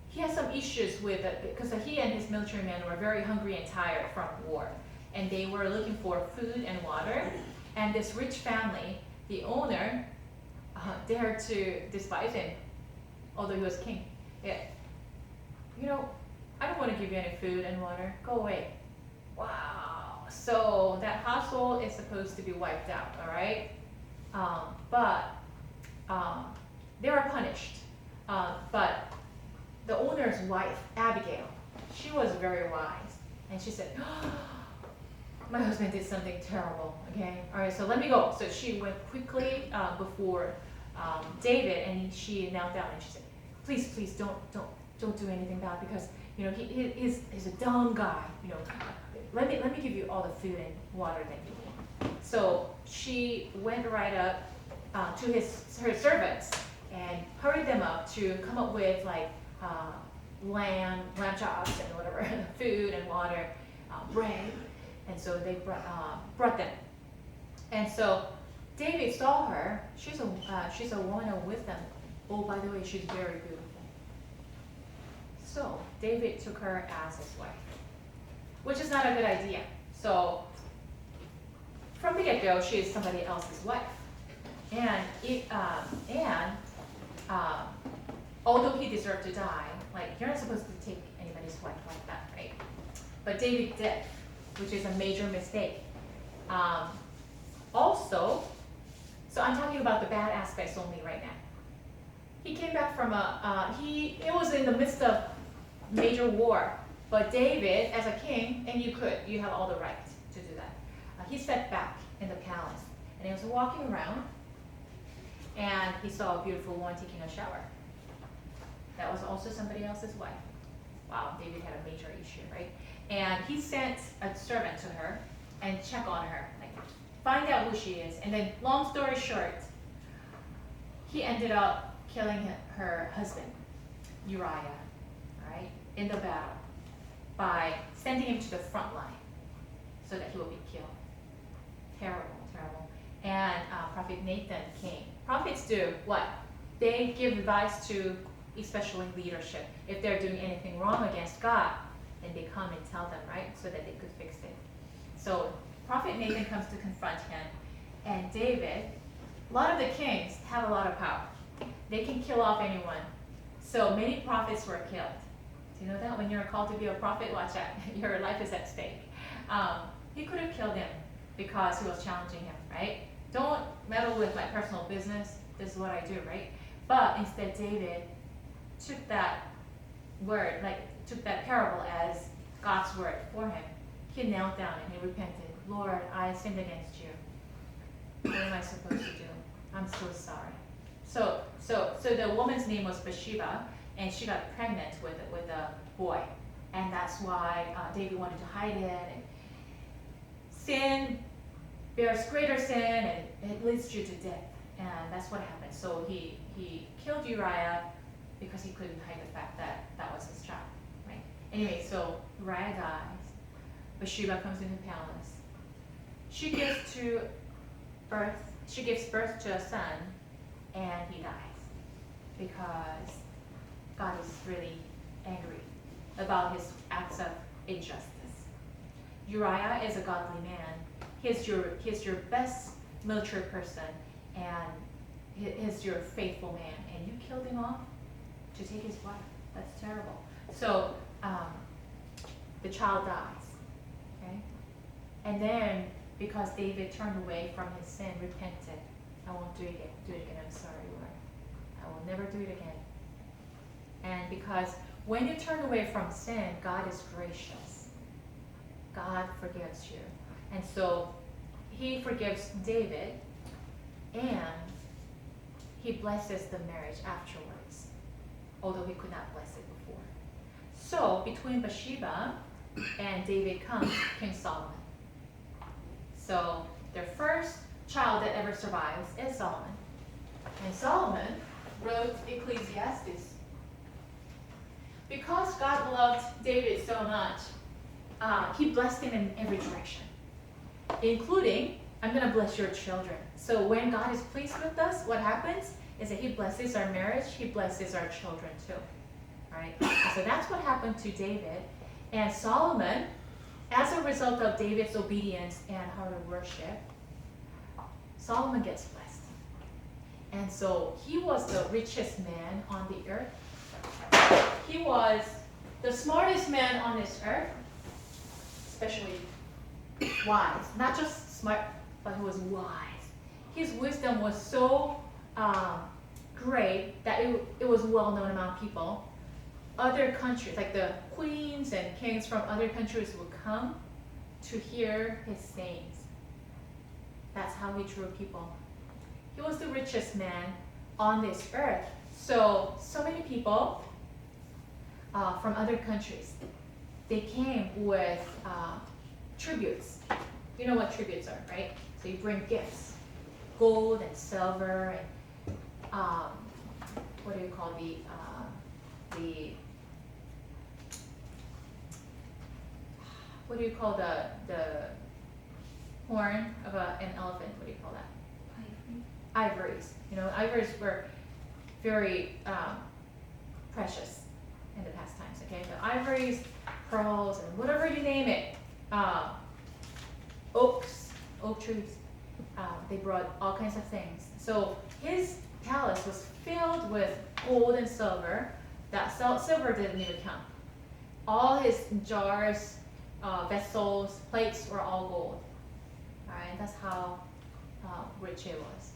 He had some issues with it because he and his military men were very hungry and tired from war, and they were looking for food and water. And this rich family, the owner, dared to despise him, although he was king. Yeah. I don't want to give you any food and water. Go away. Wow. So that household is supposed to be wiped out, all right? But they were punished. But the owner's wife, Abigail, she was very wise. And she said, my husband did something terrible, okay? All right, so let me go. So she went quickly before David, and she knelt down and she said, please don't do anything bad, because he's a dumb guy. Let me give you all the food and water that you need. So she went right up to her servants and hurried them up to come up with lamb chops and whatever, food and water, bread, and so they brought them. And so David saw her. She's a woman of wisdom. Oh, by the way, she's very beautiful. So David took her as his wife, which is not a good idea. So from the get-go, she is somebody else's wife, and although he deserved to die, you're not supposed to take anybody's wife like that, right? But David did, which is a major mistake. Also, so I'm talking about the bad aspects only right now. He came back from it was in the midst of major war. But David, as a king, and you have all the right to do that. He stepped back in the palace, and he was walking around, and he saw a beautiful woman taking a shower. That was also somebody else's wife. Wow, David had a major issue, right? And he sent a servant to her and check on her, find out who she is. And then, long story short, he ended up killing her husband, Uriah, right, in the battle, by sending him to the front line so that he will be killed. Terrible, terrible. And Prophet Nathan came prophets do what? They give advice to, especially leadership. If they're doing anything wrong against God, then they come and tell them, right? So that they could fix it. So Prophet Nathan comes to confront him. And David, a lot of the kings have a lot of power. They can kill off anyone. So many prophets were killed. Do you know that? When you're called to be a prophet, watch out. Your life is at stake. He could have killed him because he was challenging him, right? Don't meddle with my personal business. This is what I do, right? But instead, David took that word, took that parable as God's word for him. He knelt down and he repented. Lord, I sinned against you. What am I supposed to do? I'm so sorry. So the woman's name was Bathsheba, and she got pregnant with a boy, and that's why David wanted to hide it. And sin bears greater sin, and it leads you to death, and that's what happened. So he killed Uriah because he couldn't hide the fact that that was his child, right? Anyway, so Uriah dies. Bathsheba comes into the palace. She gives birth to a son, and he dies because God is really angry about his acts of injustice. Uriah is a godly man. He's your best military person, and he's your faithful man, and you killed him off to take his wife. That's terrible. So the child dies, okay? And then, because David turned away from his sin, repented, I won't do it again, I'm sorry, Lord. I will never do it again. And because when you turn away from sin, God is gracious. God forgives you. And so he forgives David, and he blesses the marriage afterwards, although he could not bless it before. So between Bathsheba and David comes King Solomon. So their first child that ever survives is Solomon. And Solomon wrote Ecclesiastes. Because God loved David so much, he blessed him in every direction, including, I'm going to bless your children. So when God is pleased with us, what happens is that he blesses our marriage, he blesses our children too. Right? So that's what happened to David. And Solomon, as a result of David's obedience and how to worship, Solomon gets blessed. And so he was the richest man on the earth. He was the smartest man on this earth, especially wise. Not just smart, but he was wise. His wisdom was so great that it was well known among people. Other countries, like the queens and kings from other countries, would come to hear his sayings. That's how he drew people. He was the richest man on this earth. So many people from other countries, they came with tributes. You know what tributes are, right? So you bring gifts, gold and silver, and what do you call the what do you call the horn of an elephant? What do you call that? Ivories. You know, ivories were very precious in the past times. Okay, the ivories, pearls, and whatever you name it, oak trees. They brought all kinds of things. So his palace was filled with gold and silver. That silver didn't even count. All his jars, vessels, plates were all gold. All right, that's how rich he was.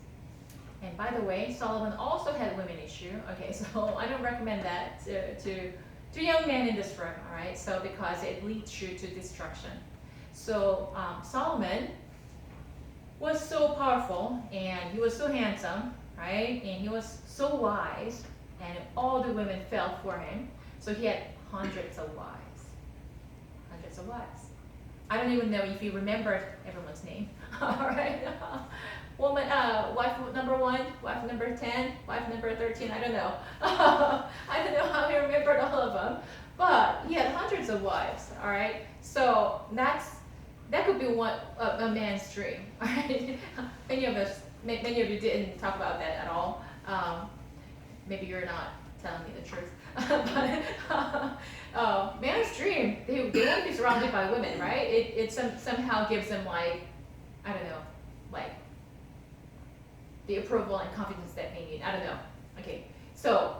And by the way, Solomon also had women issue. Okay, so I don't recommend that to young men in this room. All right, so because it leads you to destruction. So Solomon was so powerful, and he was so handsome, right? And he was so wise, and all the women fell for him. So he had hundreds of wives. Hundreds of wives. I don't even know if he remembered everyone's name. All right. Woman, wife number 1, wife number 10, wife number 13. I don't know. I don't know how he remembered all of them, but he had hundreds of wives. All right. So that could be a man's dream. All right. Many of us many of you didn't talk about that at all. Maybe you're not telling me the truth. But man's dream, they want to be surrounded by women, right? It somehow gives them like, I don't know, like the approval and confidence that they need. I don't know. Okay, so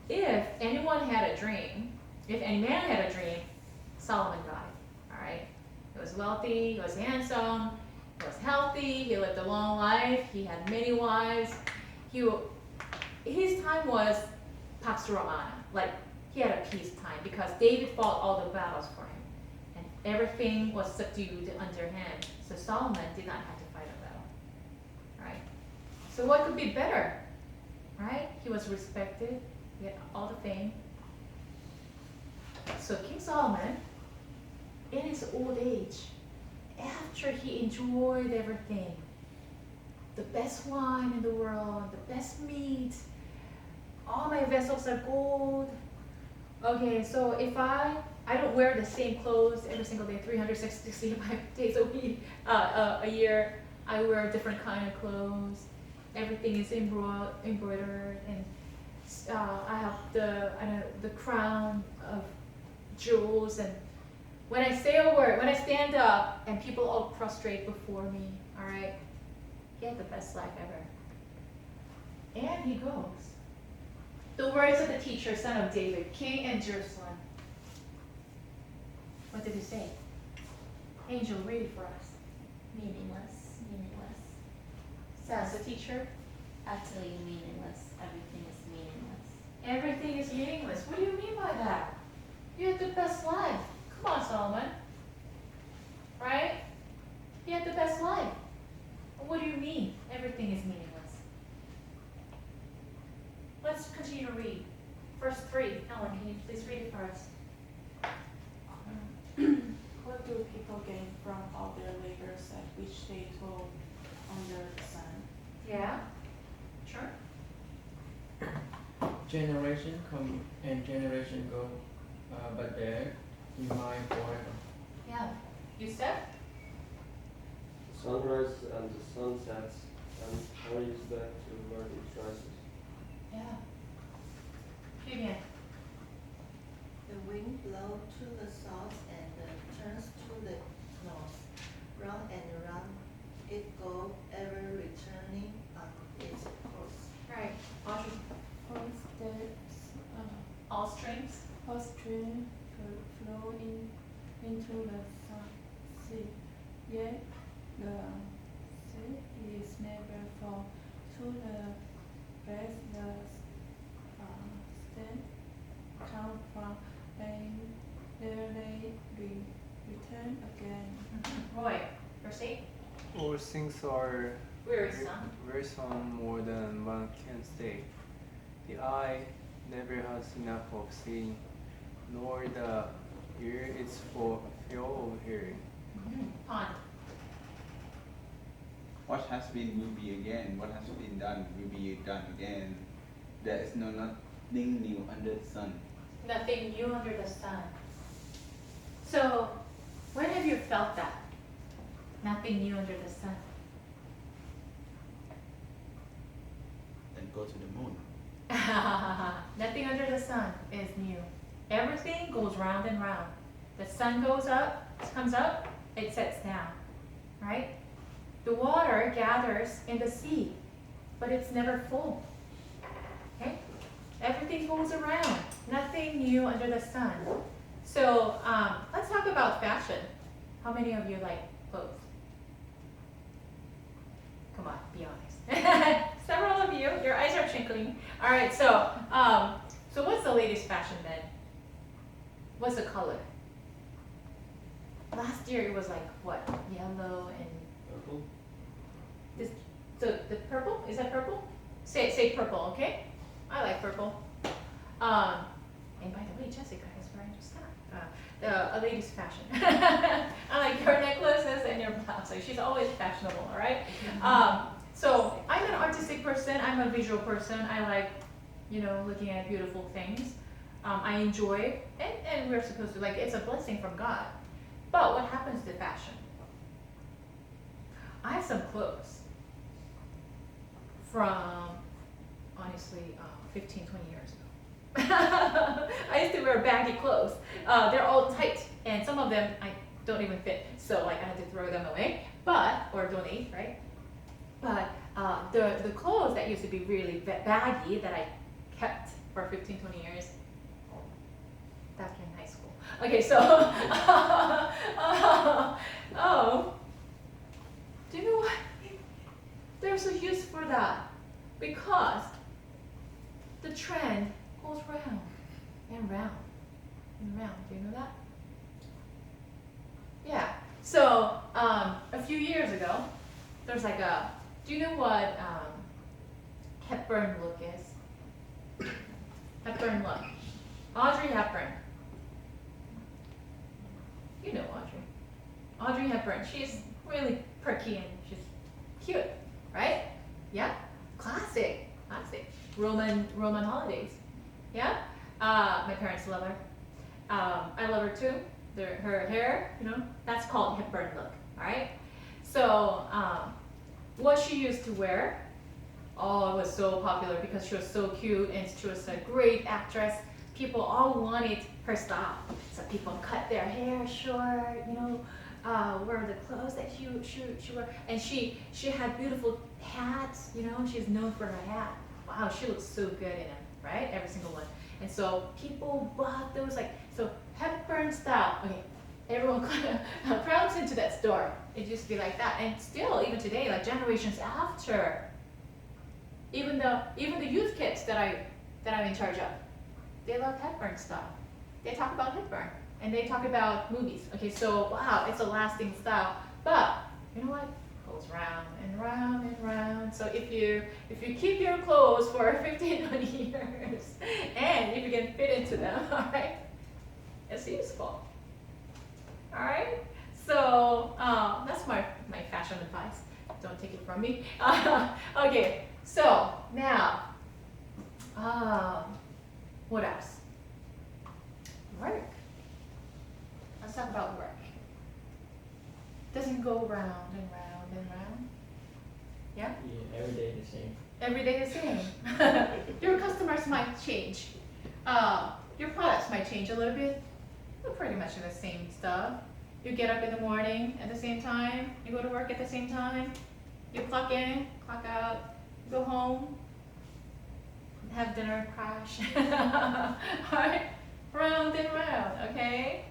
if anyone had a dream, if any man had a dream, Solomon died. All right, he was wealthy, he was handsome, he was healthy, he lived a long life, he had many wives. His time was Pax Romana, like he had a peace time because David fought all the battles for him, and everything was subdued under him. So Solomon did not have to fight a battle, right? So what could be better, right? He was respected, he had all the fame. So King Solomon, in his old age, after he enjoyed everything, the best wine in the world, the best meat, all my vessels are gold. Okay, so if I don't wear the same clothes every single day, 365 days a week, a year, I wear a different kind of clothes. Everything is embroidered, and I have the crown of jewels. And when I say a word, when I stand up, and people all prostrate before me, all right, he had the best life ever. And he goes. The words of the teacher, son of David, king in Jerusalem. What did he say? Angel, read it for us. Meaningless, meaningless. Says the teacher. Utterly meaningless. Everything is meaningless. Everything is meaningless. What do you mean by that? You had the best life. Come on, Solomon. Right? You had the best life. What do you mean? Everything is meaningless. Let's continue to read. Verse 3. Ellen, can you please read it for us? What do people gain from all their labors at which they toil under the sun? Yeah. Sure. Generation come and generation go, but there in mind forever. Yeah. You said? Sunrise and the sun sets, and hurries back to where it rises. Yeah. Vivian. The wind blows to the south and turns to the north. Round and round it goes, ever returning on its course. Right. Audrey. All strings. All stream flow into the sea. Yet the sea is never full. To the best the stand come from, and there they return again. Roy. Verse 8. All things are Wearisome. more than one can say. The eye never has enough of seeing, nor the ear is full of hearing. On. What has been will be again. What has been done will be done again. There is nothing new under the sun. Nothing new under the sun. So, when have you felt that? Nothing new under the sun. Then go to the moon. Nothing under the sun is new. Everything goes round and round. The sun goes up, comes up, it sets down, right? The water gathers in the sea, but it's never full. Okay? Everything goes around. Nothing new under the sun. So let's talk about fashion. How many of you like clothes? Come on, be honest. Several of you, your eyes are twinkling. All right, so what's the latest fashion then? What's the color? Last year it was like what? Yellow and Purple? so the purple? Is that purple? Say purple, okay? I like purple. And by the way, Jessica is wearing just that. The latest fashion. I like your necklaces and your blouses. She's always fashionable, all right? So I'm an artistic person. I'm a visual person. I like, looking at beautiful things. I enjoy, and we're supposed to, like, it's a blessing from God. But what happens to fashion? I have some clothes. from, honestly, 15, 20 years ago. I used to wear baggy clothes. They're all tight, and some of them I don't even fit, so like I had to throw them away, or donate, right? But the clothes that used to be really baggy that I kept for 15, 20 years, back in high school. Okay, so, do you know what? There's a use for that, because the trend goes round and round and round. Do you know that? Yeah. So a few years ago, there's like a. Do you know what Hepburn look is? Hepburn look. Audrey Hepburn. You know Audrey. Audrey Hepburn. She's really perky and she's cute, right? Yeah. Classic. Roman holidays. Yeah. My parents love her. I love her too. Her hair, that's called Hepburn look. All right. So what she used to wear, it was so popular because she was so cute and she was a great actress. People all wanted her style. So people cut their hair short, wear the clothes that she wore. And she had beautiful hats, she's known for her hat. Wow, she looks so good in them, right? Every single one. And so people bought those, so Hepburn style. Okay, everyone kind of crowds into that store. It used to be like that. And still, even today, like generations after, even the youth kids that I'm in charge of, they love Hepburn style. They talk about Hepburn and they talk about movies. Okay, so wow, it's a lasting style. But you know what? It goes round and round and round. So if you keep your clothes for 15, 20 years, and if you can fit into them, all right, it's useful. All right. So that's my fashion advice. Don't take it from me. Okay. So now, what else? Work. Let's talk about work. Doesn't go round and round and round. Yeah? Yeah, every day the same. Every day the same. Your customers might change. Your products might change a little bit. You're pretty much the same stuff. You get up in the morning at the same time. You go to work at the same time. You clock in, clock out, go home, have dinner, crash. Alright? Round and round, okay?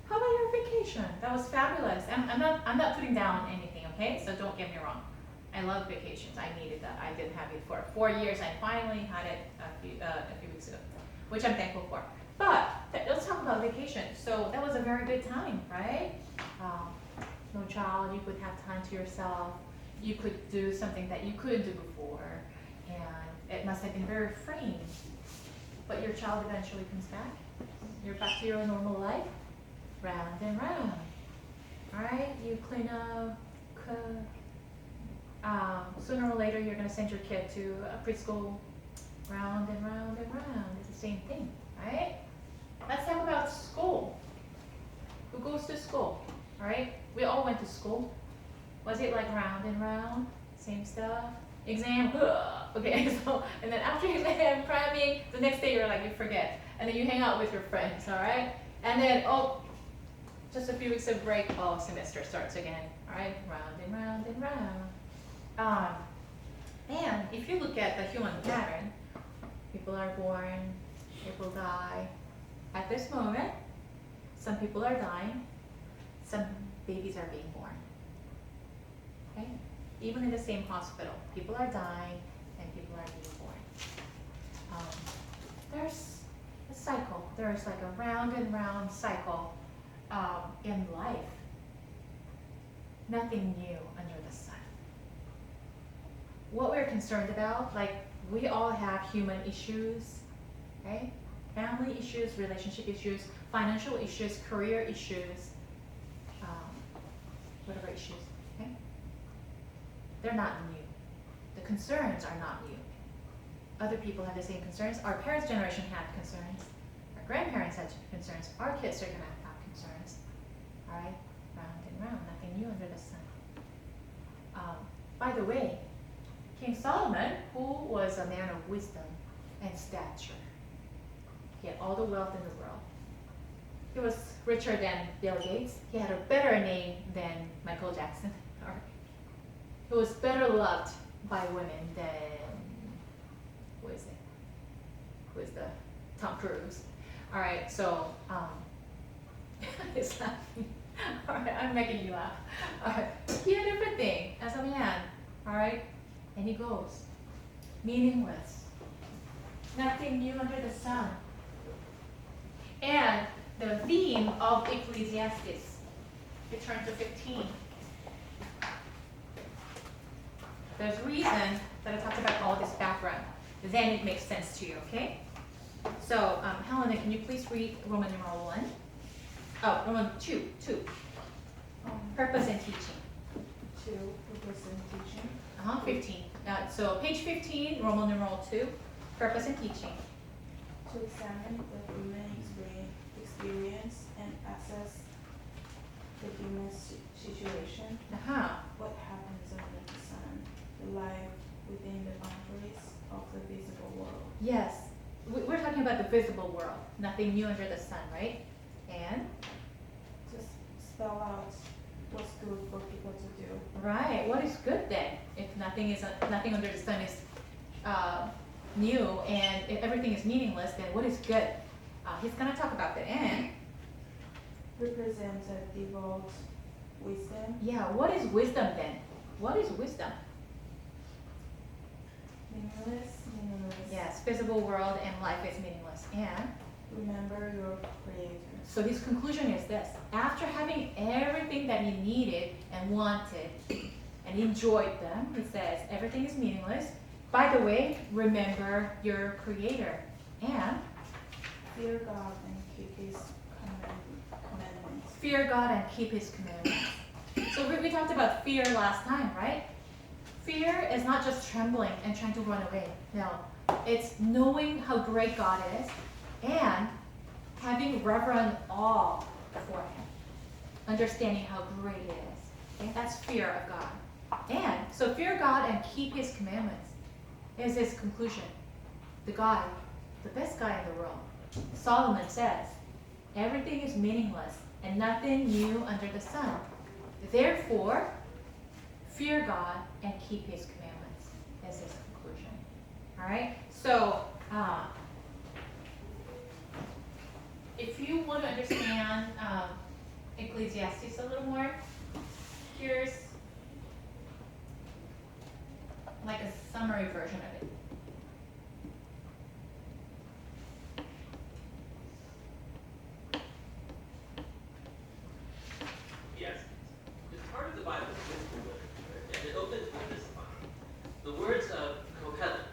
How about your vacation? That was fabulous. I'm not putting down anything, okay? So don't get me wrong. I love vacations. I needed that. I didn't have it for 4 years. I finally had it a few weeks ago, which I'm thankful for. But let's talk about vacation. So that was a very good time, right? No child, you could have time to yourself. You could do something that you couldn't do before, and it must have been very freeing. But your child eventually comes back. You're back to your normal life, round and round. All right, you clean up, cook. Sooner or later, you're going to send your kid to a preschool, round and round and round. It's the same thing, right? Let's talk about school. Who goes to school, all right? We all went to school. Was it like round and round? Same stuff? Exam, okay, so, and then after exam, cramming, the next day you're like, you forget. And then you hang out with your friends, all right? And then, just a few weeks of break, semester starts again, all right? Round and round and round. And if you look at the human pattern, people are born, people die. At this moment, some people are dying, some babies are being born. Okay? Even in the same hospital, people are dying and people are being born. There's a cycle. There's like a round and round cycle in life. Nothing new under the sun. What we're concerned about, like we all have human issues, okay? Family issues, relationship issues, financial issues, career issues, whatever issues, okay? They're not new. The concerns are not new. Other people have the same concerns. Our parents' generation had concerns. Our grandparents had concerns. Our kids are gonna have concerns. All right, round and round, nothing new under the sun. By the way, King Solomon, who was a man of wisdom and stature. He had all the wealth in the world. He was richer than Bill Gates. He had a better name than Michael Jackson. He was better loved by women than, who is it? Who is the Tom Cruise? All right, so he's laughing. All right, I'm making you laugh. All right, he had everything as a man. All right, and he goes, meaningless, nothing new under the sun. And the theme of Ecclesiastes, you turn to 15. There's reason that I talked about all this background. Then it makes sense to you, okay? So, Helena, can you please read Roman numeral 1? Oh, Roman 2. Purpose and teaching. 2, purpose and teaching. 15. So page 15, Roman numeral 2, purpose and teaching. To examine the human experience and assess the human situation. What happens under the sun, the life within the boundaries of the visible world. Yes, we're talking about the visible world, nothing new under the sun, right? And? Just spell out what's good for people to do. Right, what is good then? If nothing under the sun is new and if everything is meaningless, then what is good? He's going to talk about that. And? Represents a devout wisdom. Yeah, what is wisdom then? What is wisdom? Meaningless. Yes, visible world and life is meaningless. And? Remember your Creator. So his conclusion is this. After having everything that he needed and wanted and enjoyed them, he says, everything is meaningless. By the way, remember your Creator. And? Fear God and keep His commandments. Fear God and keep His commandments. So we talked about fear last time, right? Fear is not just trembling and trying to run away. No, it's knowing how great God is and having reverent awe for Him. Understanding how great it is. Okay? That's fear of God. And so fear God and keep His commandments is his conclusion. The best guy in the world, Solomon says, everything is meaningless and nothing new under the sun. Therefore, fear God and keep His commandments is his conclusion. All right? So, if you want to understand Ecclesiastes a little more, here's like a summary version of it. Yes. It's part of the Bible wisdom literature, and it opens with this line. The words of Kohelet,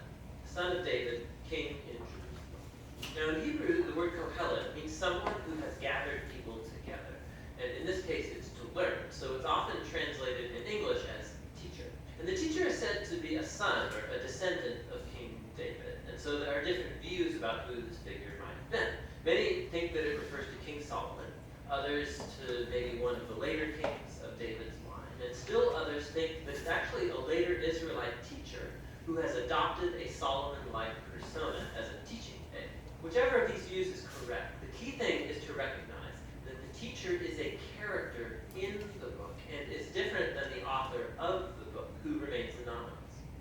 son of David, king in Jerusalem. Now in Hebrew, the word Kohelet means someone who has gathered people together. And in this case, it's to learn. So it's often translated in English as teacher. And the teacher is said to be a son or a descendant of King David. And so there are different views about who this figure might have been. Many think that it refers to King Solomon, others to maybe one of the later kings of David's line, and still others think that it's actually a later Israelite teacher who has adopted a Solomon-like persona as a teaching aid. Whichever of these views is correct, the key thing is to recognize that the teacher is a character in the book and is different than the author of the book, who remains anonymous.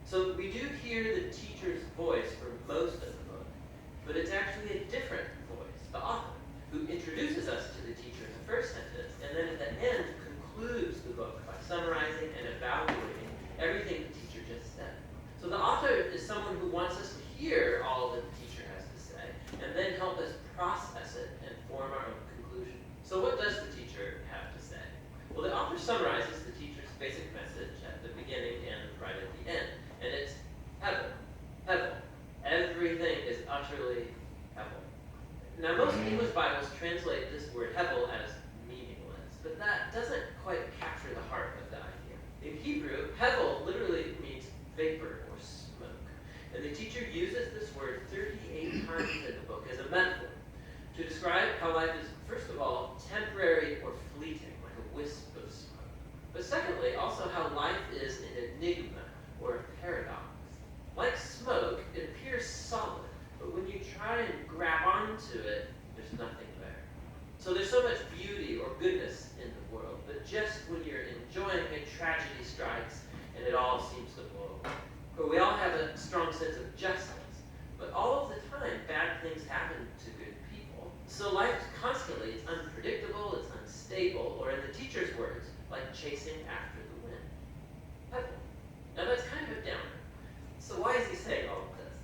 So we do hear the teacher's voice for most of the book, but it's actually a different voice, the author, who introduces us to the teacher in the first sentence, and then at the end concludes the book by summarizing and evaluating everything the teacher just said. So the author is someone who wants us to hear all that the teacher has to say, and then help us process it and form our own conclusion. So what does the teacher have to say? Well, the author summarizes the teacher's basic message at the beginning and right at the end, and it's Hevel, Hevel. Everything is utterly Hevel. Now, most English Bibles translate this word Hevel as meaningless, but that doesn't quite capture the heart of the idea. In Hebrew, Hevel literally means vapor or smoke, and the teacher uses this word 38 times in the book as a metaphor to describe how life is, first of all, temporary or fleeting, like a wisp of smoke. But secondly, also how life is an enigma or a paradox. when you're enjoying it, tragedy strikes and it all seems to blow away. But we all have a strong sense of justice, but all of the time, bad things happen to good people. So life constantly, it's unpredictable, it's unstable, or in the teacher's words, like chasing after the wind. Now that's kind of a downer. So why is he saying all of this?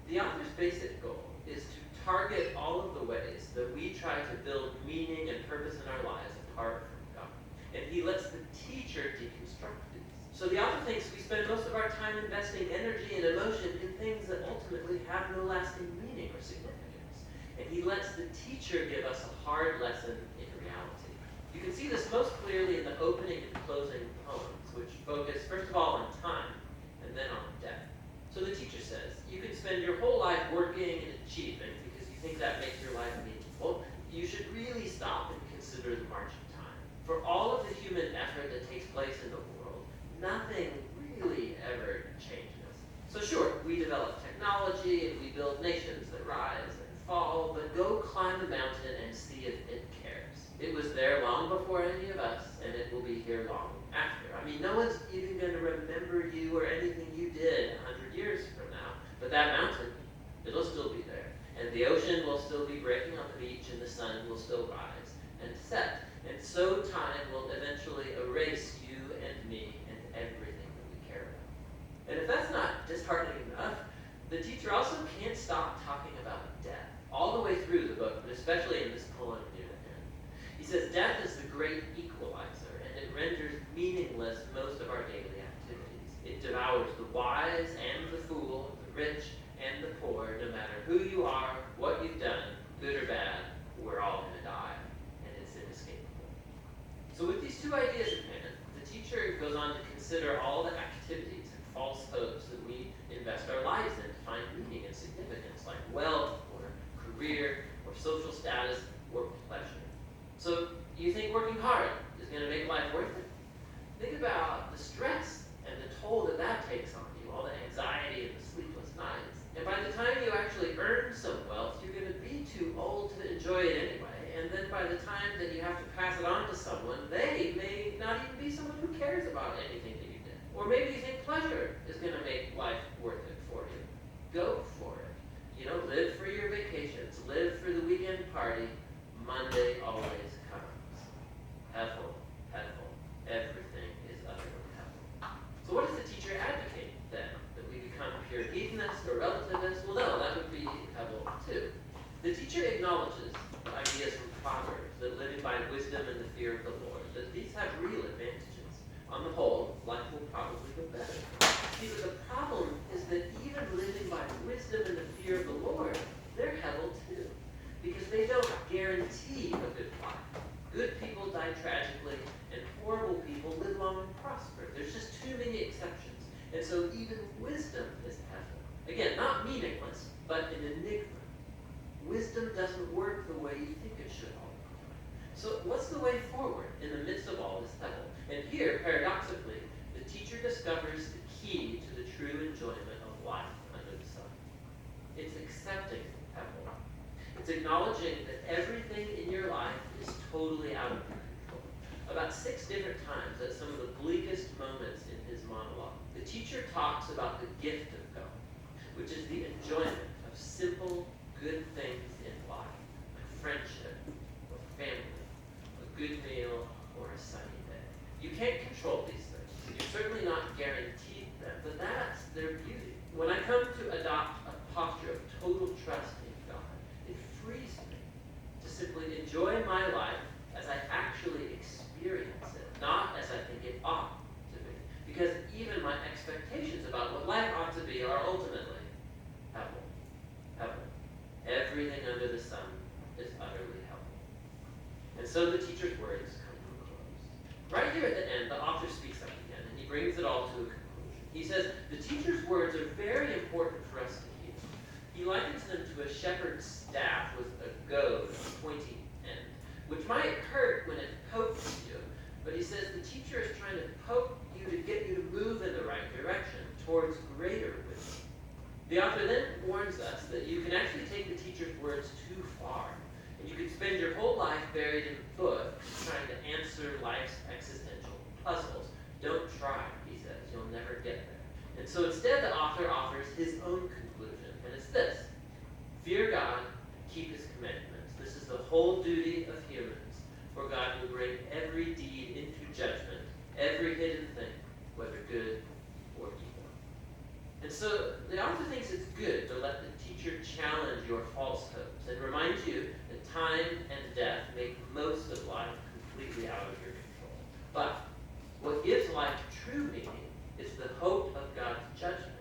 The author's basic goal is to target all of the ways that we try to build meaning and purpose in our lives apart from God. And he lets the teacher deconstruct these. So the author thinks we spend most of our time investing energy and emotion in things that ultimately have no lasting meaning or significance. And he lets the teacher give us a hard lesson in reality. You can see this most clearly in the opening and closing poems, which focus first of all on time and then on death. So the teacher says, you can spend your whole life working and achieving because you think that makes your life meaningful. You should really stop and consider the march of time. For all of the human effort that takes place in the world, nothing really ever changes. So sure, we develop technology and we build nations that rise and fall, but go climb the mountain and see if it cares. It was there long before any of us, and it will be here long after. I mean, no one's even going to remember you or anything you did 100 years from now, but that mountain, it'll still be there. And the ocean will still be breaking on the beach, and the sun will still rise and set. And so time will eventually erase you and me and everything that we care about. And if that's not disheartening enough, the teacher also can't stop talking about death all the way through the book, but especially in this poem near the end. He says death is the great equalizer, and it renders meaningless most of our daily activities. It devours the wise and the fool, the rich and the poor, no matter who you are, what you've done, good or bad, we're all going to die, and it's inescapable. So with these two ideas in hand, the teacher goes on to consider all the activities and false hopes that we invest our lives in to find meaning and significance, like wealth or career or social status or pleasure. So you think working hard is going to make life worth it? Think about the stress and the toll that that takes on you, all the anxiety and the sleepless nights. And by the time you actually earn some wealth, you're going to be too old to enjoy it anyway. And then by the time that you have to pass it on to someone, they may not even be someone who cares about anything that you did. Or maybe you think pleasure is going to make life worth it for you. Go for it. You know, live for your vacations. Live for the weekend party. Monday always comes. Hevel, hevel. Everything is utterly hevel. So what does the teacher advocate then? That we become pure hedonists or relativists? Well, no, that would be hevel too. The teacher acknowledges ideas from Proverbs that living by wisdom and the fear of the Lord, that these have real advantages. On the whole, life will probably go better. See, but the problem is that even living by wisdom and the fear of the Lord, they're hevel too. Because they don't guarantee a good life. Good people die tragically, and horrible people live long and prosper. There's just too many exceptions. And so even wisdom is hevel. Again, not meaningless, but an enigma. Wisdom doesn't work the way you think it should all the time. So what's the way forward in the midst of all this hevel? And here, paradoxically, the teacher discovers the key to the true enjoyment of life under the sun. It's accepting hevel. It's acknowledging that everything in your life is totally out of your control. About 6 different times at some of the bleakest moments in his monologue, the teacher talks about the gift of God, which is the enjoyment of simple, good things in life, like friendship, or family, a good meal, or a sunny day. You can't control these things. You're certainly not guaranteed them, but that's their beauty. When I come to adopt a posture of total trust in God, it frees me to simply enjoy my life as I actually experience it, not as I think it ought to be. Because even my expectations about what life ought to be are ultimately hevel. Hevel. Everything under the sun is utterly hevel. And so the teacher's words come to a close. Right here at the end, the author speaks up again, and he brings it all to a conclusion. He says, the teacher's words are very important for us to hear. He likens them to a shepherd's staff with a goad, a pointy end, which might hurt when it pokes you, but he says the teacher is trying to poke you to get you to move in the right direction towards greater wisdom. The author then warns us that you can actually take the teacher's words too far, and you could spend your whole life buried in books trying to answer life's existential every hidden thing, whether good or evil. And so the author thinks it's good to let the teacher challenge your false hopes and remind you that time and death make most of life completely out of your control. But what gives life true meaning is the hope of God's judgment.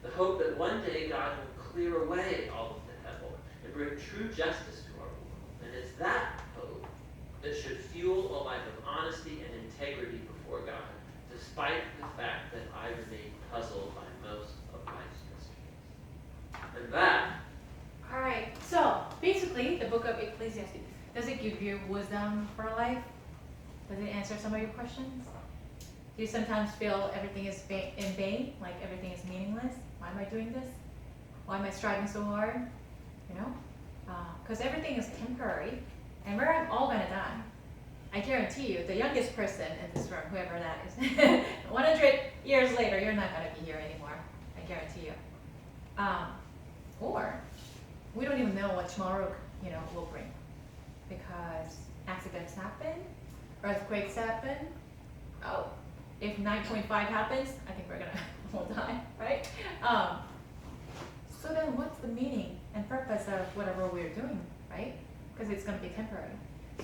The hope that one day God will clear away all of the evil and bring true justice to our world. And it's that hope that should fuel a life of honesty and integrity before God, despite the fact that I remain puzzled by most of life's mysteries. And that. Alright, so basically the book of Ecclesiastes, does it give you wisdom for life? Does it answer some of your questions? Do you sometimes feel everything is in vain, like everything is meaningless? Why am I doing this? Why am I striving so hard? You know? Because everything is temporary, and we're all gonna die. I guarantee you, the youngest person in this room, whoever that is, 100 years later, you're not gonna be here anymore. I guarantee you. Or we don't even know what tomorrow, will bring, because accidents happen, earthquakes happen. Oh, if 9.5 happens, I think we're gonna all die, right? So then, what's the meaning and purpose of whatever we're doing, right? Because it's gonna be temporary.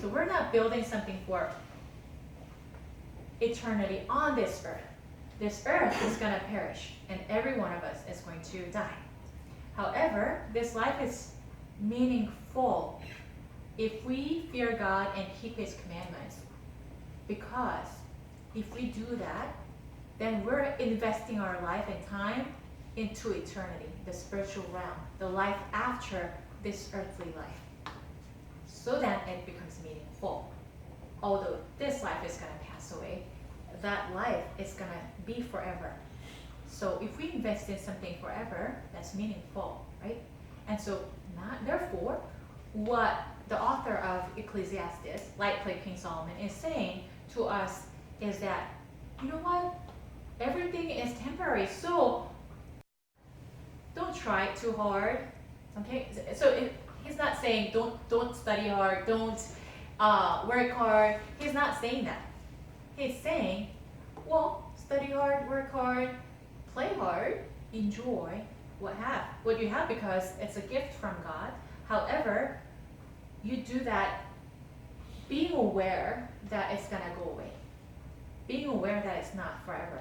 So we're not building something for eternity on this earth. This earth is gonna perish, and every one of us is going to die. However, this life is meaningful if we fear God and keep His commandments. Because if we do that, then we're investing our life and time into eternity, the spiritual realm, the life after this earthly life. So that it becomes meaningful. Although this life is going to pass away, that life is going to be forever. So if we invest in something forever, that's meaningful, right? And so, therefore, what the author of Ecclesiastes, likely King Solomon, is saying to us is that, you know what? Everything is temporary, so don't try too hard. Okay? So he's not saying don't study hard, don't work hard. He's not saying that. He's saying, well, study hard, work hard, play hard, enjoy what you have because it's a gift from God. However, you do that being aware that it's gonna go away. Being aware that it's not forever.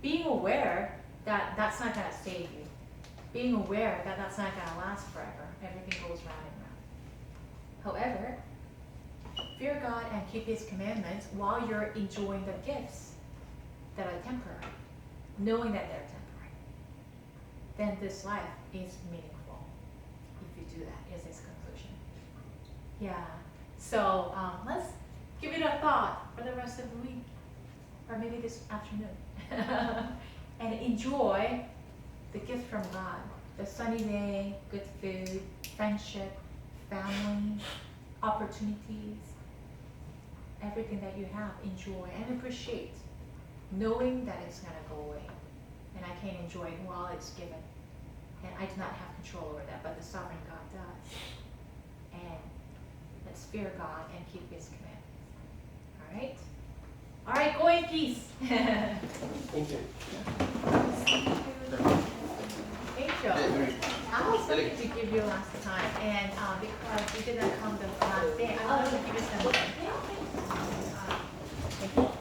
Being aware that that's not gonna save you. Being aware that that's not gonna last forever. Everything goes round and round. However, fear God and keep His commandments while you're enjoying the gifts that are temporary, knowing that they're temporary. Then this life is meaningful if you do that, is his conclusion. Yeah, so let's give it a thought for the rest of the week, or maybe this afternoon, and enjoy the gift from God, the sunny day, good food, friendship, family, opportunities, everything that you have, enjoy and appreciate, knowing that it's gonna go away, and I can't enjoy it while it's given, and I do not have control over that, but the sovereign God does. And let's fear God and keep His commandments. All right, go in peace. Thank you. Angel, I was going to give you last time, and because you didn't come the last day, I wanted to give you some.